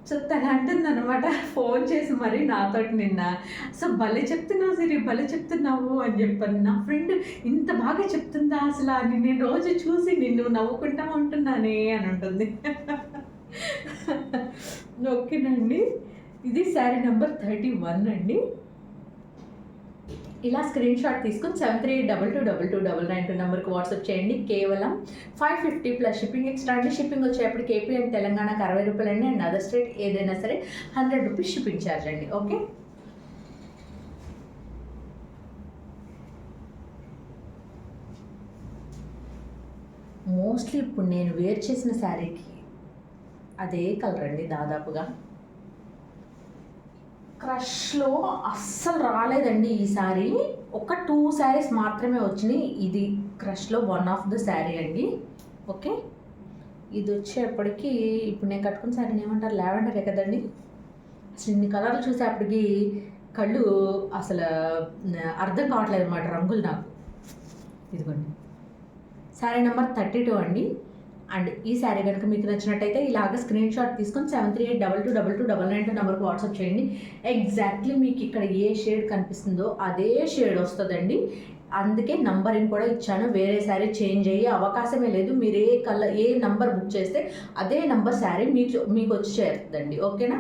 సో తను అంటుంది అనమాట ఫోన్ చేసి మరి నాతోటి నిన్న, సో భలే చెప్తున్నావు సిరి, భలే చెప్తున్నావు అని చెప్పాను. నా ఫ్రెండ్ ఇంత బాగా చెప్తుందా అసలు అని నేను రోజు చూసి నిన్ను నవ్వుకుంటా ఉంటున్నానే అని ఉంటుంది. ఓకేనండి, ఇది శారీ నెంబర్ 31 అండి. ఇలా స్క్రీన్ షాట్ తీసుకుని 73822299 నెంబర్కి వాట్సాప్ చేయండి. కేవలం 550 ప్లస్ షిప్పింగ్ ఎక్స్ట్రా అండి. షిప్పింగ్ వచ్చేప్పటికి ఏపీ అండ్ తెలంగాణకు 60 రూపాయలండి. అండ్ అదర్ స్టేట్ ఏదైనా సరే 100 రూపీస్ షిప్పింగ్ ఛార్జ్ అండి. ఓకే, మోస్ట్లీ ఇప్పుడు నేను వేర్ చేసిన శారీకి అదే కలర్ అండి. దాదాపుగా క్రష్లో అస్సలు రాలేదండి ఈసారి. ఒక 2 శారీస్ మాత్రమే వచ్చినాయి. ఇది క్రష్లో వన్ ఆఫ్ ద శారీ అండి. ఓకే, ఇది వచ్చేప్పటికి ఇప్పుడు నేను కట్టుకున్న శారీని ఏమంటారు, లావెండరే కదండి. అసలు ఇన్ని కలర్లు చూసేప్పటికి కళ్ళు అసలు అర్థం కావట్లేదు అన్నమాట రంగులు నాకు. ఇదిగోండి శారీ నెంబర్ 32 అండి. అండ్ ఈ శారీ కనుక మీకు నచ్చినట్టయితే ఇలాగ స్క్రీన్ షాట్ తీసుకొని 73822299 నెంబర్కి వాట్సాప్ చేయండి. ఎగ్జాక్ట్లీ మీకు ఇక్కడ ఏ షేడ్ కనిపిస్తుందో అదే షేడ్ వస్తుందండి. అందుకే నంబరింగ్ కూడా ఇచ్చాను. వేరే శారీ చేంజ్ అయ్యే అవకాశమే లేదు. మీరు ఏ నంబర్ బుక్ చేస్తే అదే నంబర్ శారీ మీకు వచ్చి చేరుతుందండి. ఓకేనా,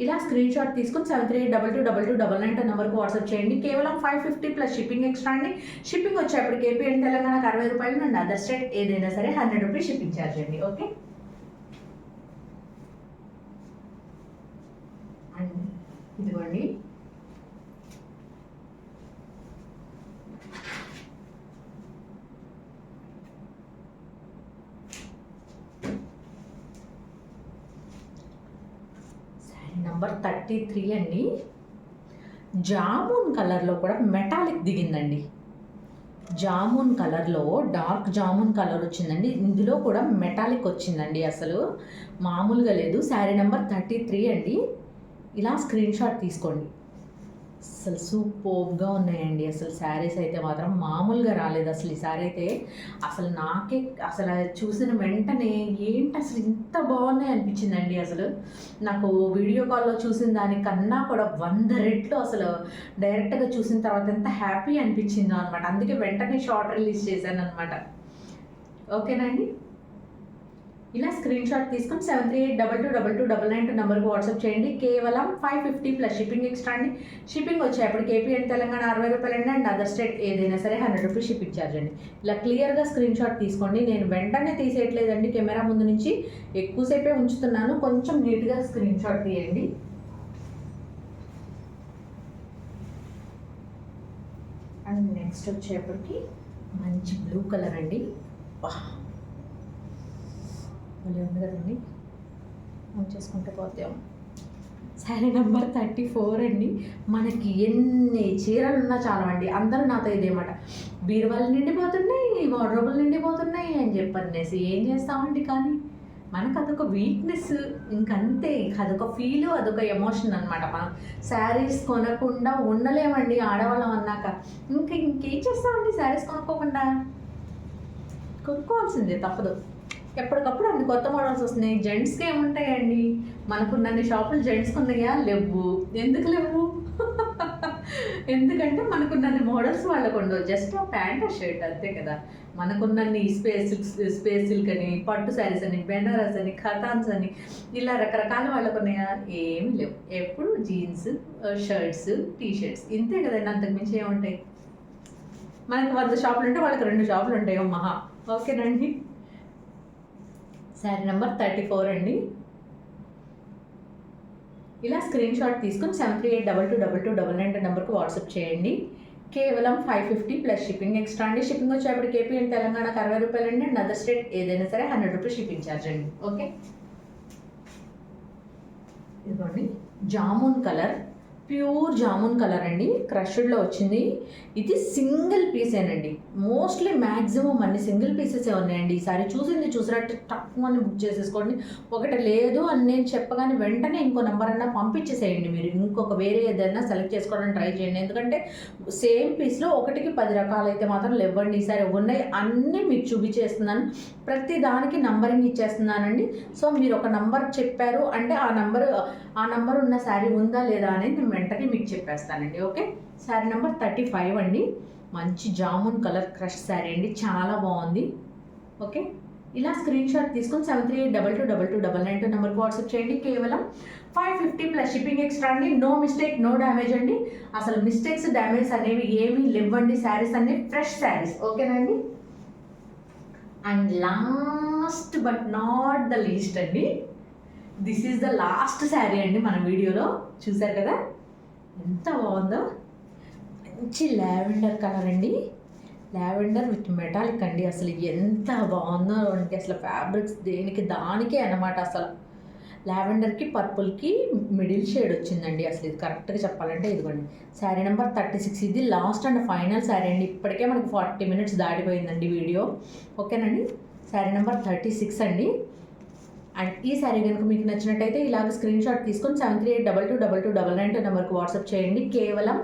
ఇలా స్క్రీన్ షాట్ తీసుకుని 73822299 నెంబర్కి వాట్సాప్ చేయండి. కేవలం 550 ప్లస్ షిప్పింగ్ ఎక్స్ట్రా అండి. షిప్పింగ్ వచ్చేప్పటికి ఏపీ అండ్ తెలంగాణకు 60 రూపాయలు అండ్ అదర్ స్టేట్ ఏదైనా సరే 100 రూపీస్ షిప్పింగ్ ఛార్జ్ అండి. ఓకే, అండ్ ఇదిగోండి నెంబర్ 33 అండి. జామున్ కలర్లో కూడా మెటాలిక్ దిగిందండి. జామున్ కలర్లో డార్క్ జామున్ కలర్ వచ్చిందండి. ఇందులో కూడా మెటాలిక్ వచ్చిందండి, అసలు మామూలుగా లేదు. శారీ నెంబర్ 33 అండి. ఇలా స్క్రీన్ షాట్ తీసుకోండి. అసలు సూపర్గా ఉన్నాయండి. అసలు శారీస్ అయితే మాత్రం మామూలుగా రాలేదు. అసలు ఈ శారీ అయితే అసలు నాకే అసలు చూసిన వెంటనే ఏంటి అసలు ఇంత బాగున్నాయి అనిపించిందండి. అసలు నాకు వీడియో కాల్లో చూసిన దానికన్నా కూడా 100 రెట్లు అసలు డైరెక్ట్గా చూసిన తర్వాత ఎంత హ్యాపీ అనిపించిందో అనమాట. అందుకే వెంటనే షార్ట్ రిలీజ్ చేశాను అనమాట. ఓకేనండి, ఇలా స్క్రీన్ షాట్ తీసుకొని 73822299 నెంబర్కి వాట్సాప్ చేయండి. కేవలం 550 ప్లస్ షిప్పింగ్ ఎక్స్ట్రా అండి. షిప్పింగ్ వచ్చేప్పటికి ఏపీ అండ్ తెలంగాణ 60 రూపాయలండి. అండ్ అదర్ స్టేట్ ఏదైనా సరే 100 రూపీస్ షిప్పింగ్ ఛార్జ్ అండి. ఇలా క్లియర్గా స్క్రీన్ షాట్ తీసుకోండి. నేను వెంటనే తీసేయట్లేదండి, కెమెరా ముందు నుంచి ఎక్కువసేపే ఉంచుతున్నాను. కొంచెం నీట్గా స్క్రీన్ షాట్ తీయండి. అండ్ నెక్స్ట్ వచ్చేప్పటికి మంచి బ్లూ కలర్ అండి. మళ్ళీ ఉంది కదండి, ఆన్ చేసుకుంటే పోతాం. శారీ నెంబర్ 34 అండి. మనకి ఎన్ని చీరలు ఉన్నా చాలండి. అందరూ నాతో ఇదేమాట, బీరువాలు నిండిపోతున్నాయి, వార్డ్రోబులు నిండిపోతున్నాయి అని చెప్పనేసి ఏం చేస్తామండి. కానీ మనకు అదొక వీక్నెస్, ఇంకంతే. అదొక ఫీలు, అదొక ఎమోషన్ అనమాట. మనం శారీస్ కొనకుండా ఉండలేమండి ఆడవాళ్ళం అన్నాక. ఇంకేం చేస్తామండి, శారీస్ కొనుక్కోకుండా కొనుక్కోవాల్సిందే, తప్పదు. ఎప్పటికప్పుడు అన్ని కొత్త మోడల్స్ వస్తున్నాయి. జెంట్స్కి ఏముంటాయండి, మనకున్నన్ని షాపులు జెంట్స్కి ఉన్నాయా? లేవు. ఎందుకు లేవు? ఎందుకంటే మనకున్నన్ని మోడల్స్ వాళ్ళకు ఉండవు. జస్ట్ ఆ ప్యాంట్ షర్ట్ అంతే కదా. మనకున్నన్ని స్పేస్ సిల్క్ అని, పట్టు శారీస్ అని, బెనారస్ అని, ఖతాన్స్ అని, ఇలా రకరకాల వాళ్ళకు ఉన్నాయా? ఏమి లేవు. ఎప్పుడు జీన్స్, షర్ట్స్, టీ షర్ట్స్ ఇంతే కదండి. అంతకుమించి ఏముంటాయి? మనకు 100 షాపులు ఉంటే వాళ్ళకి 2 షాపులు ఉంటాయి మహా. ఓకేనండి, శారీ నెంబర్ 34 అండి. ఇలా స్క్రీన్ షాట్ తీసుకొని 73822299 నెంబర్కి వాట్సాప్ చేయండి. కేవలం 550 ప్లస్ షిప్పింగ్ ఎక్స్ట్రా అండి. షిప్పింగ్ వచ్చేప్పటికి ఏపీ అండ్ తెలంగాణకు 60 రూపాయలండి. అండ్ అదర్ స్టేట్ ఏదైనా సరే 100 రూపీస్ షిప్పింగ్ ఛార్జ్ అండి. ఓకే, ఇదిగోండి jamun colour pure jamun colour అండి, క్రష్డ్లో వచ్చింది. ఇది సింగిల్ పీసేనండి, మోస్ట్లీ మ్యాక్సిమం అన్ని సింగిల్ పీసెసే ఉన్నాయండి. ఈసారి చూసినట్టు తక్కువ బుక్ చేసేసుకోండి. ఒకటి లేదు అని నేను చెప్పగానే వెంటనే ఇంకో నెంబర్ అన్నా పంపించేసేయండి. మీరు ఇంకొక వేరే ఏదైనా సెలెక్ట్ చేసుకోవడానికి ట్రై చేయండి, ఎందుకంటే సేమ్ పీస్లో 1కి 10 రకాలు అయితే మాత్రం లేవండి. ఈసారి ఉన్నాయి అన్నీ మీకు చూపించేస్తున్నాను, ప్రతి దానికి నంబరింగ్ ఇచ్చేస్తున్నానండి. సో మీరు ఒక నంబర్ చెప్పారు అంటే ఆ నంబర్ ఉన్న శారీ ఉందా లేదా అనేది నేను వెంటనే మీకు చెప్పేస్తానండి. ఓకే, శారీ నెంబర్ 35 అండి. మంచి జామున్ కలర్ క్రష్ శారీ అండి, చాలా బాగుంది. ఓకే, ఇలా స్క్రీన్ షాట్ తీసుకొని 73822299 నెంబర్కి వాట్సాప్ చేయండి. కేవలం 550 ప్లస్ షిప్పింగ్ ఎక్స్ట్రా అండి. నో మిస్టేక్, నో డ్యామేజ్ అండి. అసలు మిస్టేక్స్ డ్యామేజ్ అనేవి ఏమీ లేవండి. శారీస్ అన్ని ఫ్రెష్ శారీస్. ఓకేనండి. And last but not the least అండి, this is the last sari అండి మన వీడియోలో. చూసారు కదా ఎంత బాగుందో, మంచి లావెండర్ కలర్ అండి, లావెండర్ విత్ మెటాలిక్ అండి. అసలు ఎంత బాగుందో అంటే అసలు ఫ్యాబ్రిక్స్ దేనికి దానికే అన్నమాట. అసలు లావెండర్కి పర్పుల్కి మిడిల్ షేడ్ వచ్చిందండి. అసలు ఇది కరెక్ట్గా చెప్పాలంటే ఇదిగోండి శారీ నెంబర్ 36. ఇది లాస్ట్ అండ్ ఫైనల్ శారీ అండి. ఇప్పటికే మనకి 40 మినిట్స్ దాటిపోయిందండి వీడియో. ఓకేనండి, శారీ నెంబర్ 36 అండి. అండ్ ఈ శారీ కనుక మీకు నచ్చినట్టయితే ఇలాగ స్క్రీన్ షాట్ తీసుకొని 73822299 నెంబర్కి వాట్సాప్ చేయండి. కేవలం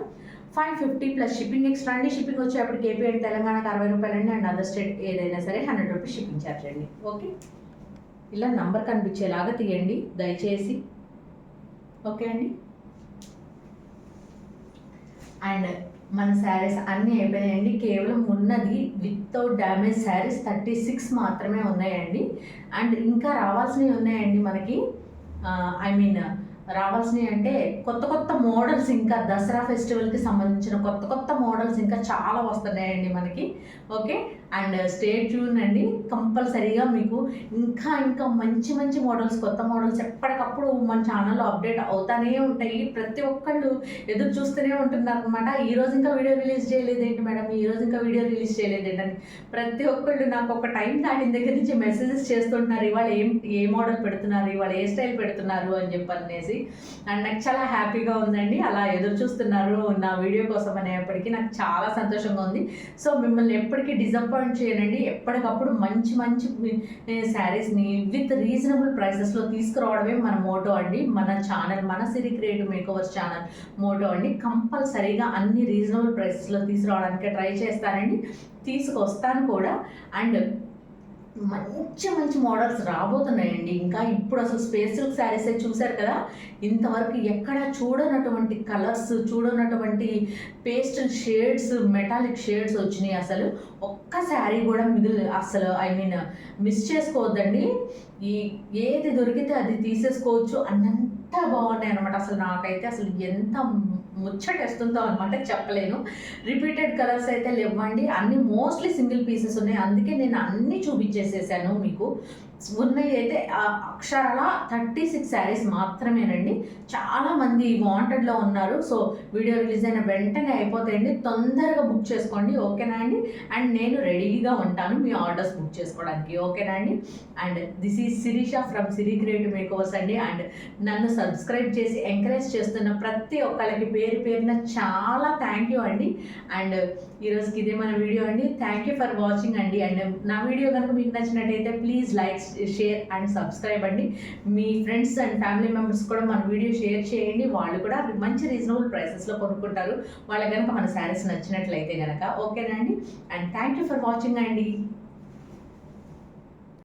550 ప్లస్ షిప్పింగ్ ఎక్స్ట్రా అండి. షిప్పింగ్ వచ్చేప్పటికి ఏపీ అండ్ తెలంగాణకు 60 రూపాయలు అండి. అండ్ అదర్ స్టేట్ ఏదైనా సరే 100 రూపీస్ షిప్పింగ్ ఛార్జ్ అండి. ఓకే, ఇలా నంబర్ కనిపించేలాగా తీయండి దయచేసి. ఓకే అండి. అండ్ మన శారీస్ అన్నీ అయిపోయాయండి. కేవలం ఉన్నది వితౌట్ డ్యామేజ్ శారీస్ 36 మాత్రమే ఉన్నాయండి. అండ్ ఇంకా రావాల్సినవి ఉన్నాయండి మనకి. రావాల్సినవి అంటే కొత్త మోడల్స్, ఇంకా దసరా ఫెస్టివల్కి సంబంధించిన కొత్త మోడల్స్ ఇంకా చాలా వస్తున్నాయండి మనకి. ఓకే, అండ్ స్టే ట్యూన్ అండి. కంపల్సరీగా మీకు ఇంకా మంచి మోడల్స్, కొత్త మోడల్స్ ఎప్పటికప్పుడు మన ఛానల్లో అప్డేట్ అవుతానే ఉంటాయి. ప్రతి ఒక్కళ్ళు ఎదురు చూస్తూనే ఉంటున్నారు అనమాట. ఈరోజు ఇంకా వీడియో రిలీజ్ చేయలేదేంటి మేడం, ఈరోజు ఇంకా వీడియో రిలీజ్ చేయలేదేంటని ప్రతి ఒక్కళ్ళు నాకు ఒక టైం దాటిన దగ్గర నుంచి మెసేజెస్ చేస్తుంటున్నారు. ఇవాళ ఏ మోడల్ పెడుతున్నారు, ఇవాళ ఏ స్టైల్ పెడుతున్నారు అని చెప్పనేసి. అండ్ నాకు చాలా హ్యాపీగా ఉందండి, అలా ఎదురు చూస్తున్నారు నా వీడియో కోసం అనేప్పటికీ నాకు చాలా సంతోషంగా ఉంది. సో మిమ్మల్ని ఎప్పటికీ డిసప్పాయింట్ చేయనండి. ఎప్పటికప్పుడు మంచి శారీస్ని విత్ రీజనబుల్ ప్రైసెస్లో తీసుకురావడమే మన మోటో అండి. మన ఛానల్, మన సిరి క్రియేటివ్ మేకవర్స్ ఛానల్ మోటో అండి. కంపల్సరీగా అన్ని రీజనబుల్ ప్రైసెస్లో తీసుకురావడానికి ట్రై చేస్తానండి, తీసుకొస్తాను కూడా. అండ్ మంచి మోడల్స్ రాబోతున్నాయండి. ఇంకా ఇప్పుడు అసలు స్పేస్ సిల్క్ శారీస్ చూశారు కదా, ఇంతవరకు ఎక్కడ చూడనటువంటి కలర్స్, చూడనటువంటి పేస్టల్ షేడ్స్, మెటాలిక్ షేడ్స్ వచ్చినాయి. అసలు ఒక్క శారీ కూడా అసలు మిస్ చేసుకోవద్దండి. ఏది దొరికితే అది తీసేసుకోవచ్చు అన్నంత బాగున్నాయి అనమాట. అసలు నాకైతే అసలు ఎంత ముచ్చటేస్తుందో అనమాట, చెప్పలేను. రిపీటెడ్ కలర్స్ అయితే లేవండి, అన్ని మోస్ట్లీ సింగిల్ పీసెస్ ఉన్నాయి. అందుకే నేను అన్నీ చూపించేసేసాను మీకు. ఉన్నాయి అయితే అక్షరాల 36 శారీస్ మాత్రమేనండి. చాలామంది వాంటెడ్లో ఉన్నారు. సో వీడియో రిలీజ్ అయిన వెంటనే అయిపోతాయండి, తొందరగా బుక్ చేసుకోండి. ఓకేనా అండి. అండ్ నేను రెడీగా ఉంటాను మీ ఆర్డర్స్ బుక్ చేసుకోవడానికి. ఓకేనా అండి. And this is Sirisha from Siri creative makeovers అండి. అండ్ నన్ను సబ్స్క్రైబ్ చేసి ఎంకరేజ్ చేస్తున్న ప్రతి ఒక్కరికి పేరున చాలా థ్యాంక్ యూ అండి. అండ్ ఈరోజుకి ఇదే మన వీడియో అండి. థ్యాంక్ యూ ఫర్ వాచింగ్ అండి. అండ్ నా వీడియో కనుక మీకు నచ్చినట్టయితే please like, share and subscribe అండి. మీ ఫ్రెండ్స్ అండ్ ఫ్యామిలీ మెంబర్స్ కూడా మన వీడియో షేర్ చేయండి, వాళ్ళు కూడా మంచి రీజనబుల్ ప్రైసెస్లో కొనుక్కుంటారు వాళ్ళకి కనుక మన శారీస్ నచ్చినట్లయితే కనుక. ఓకేనా అండి. And thank you for watching అండి.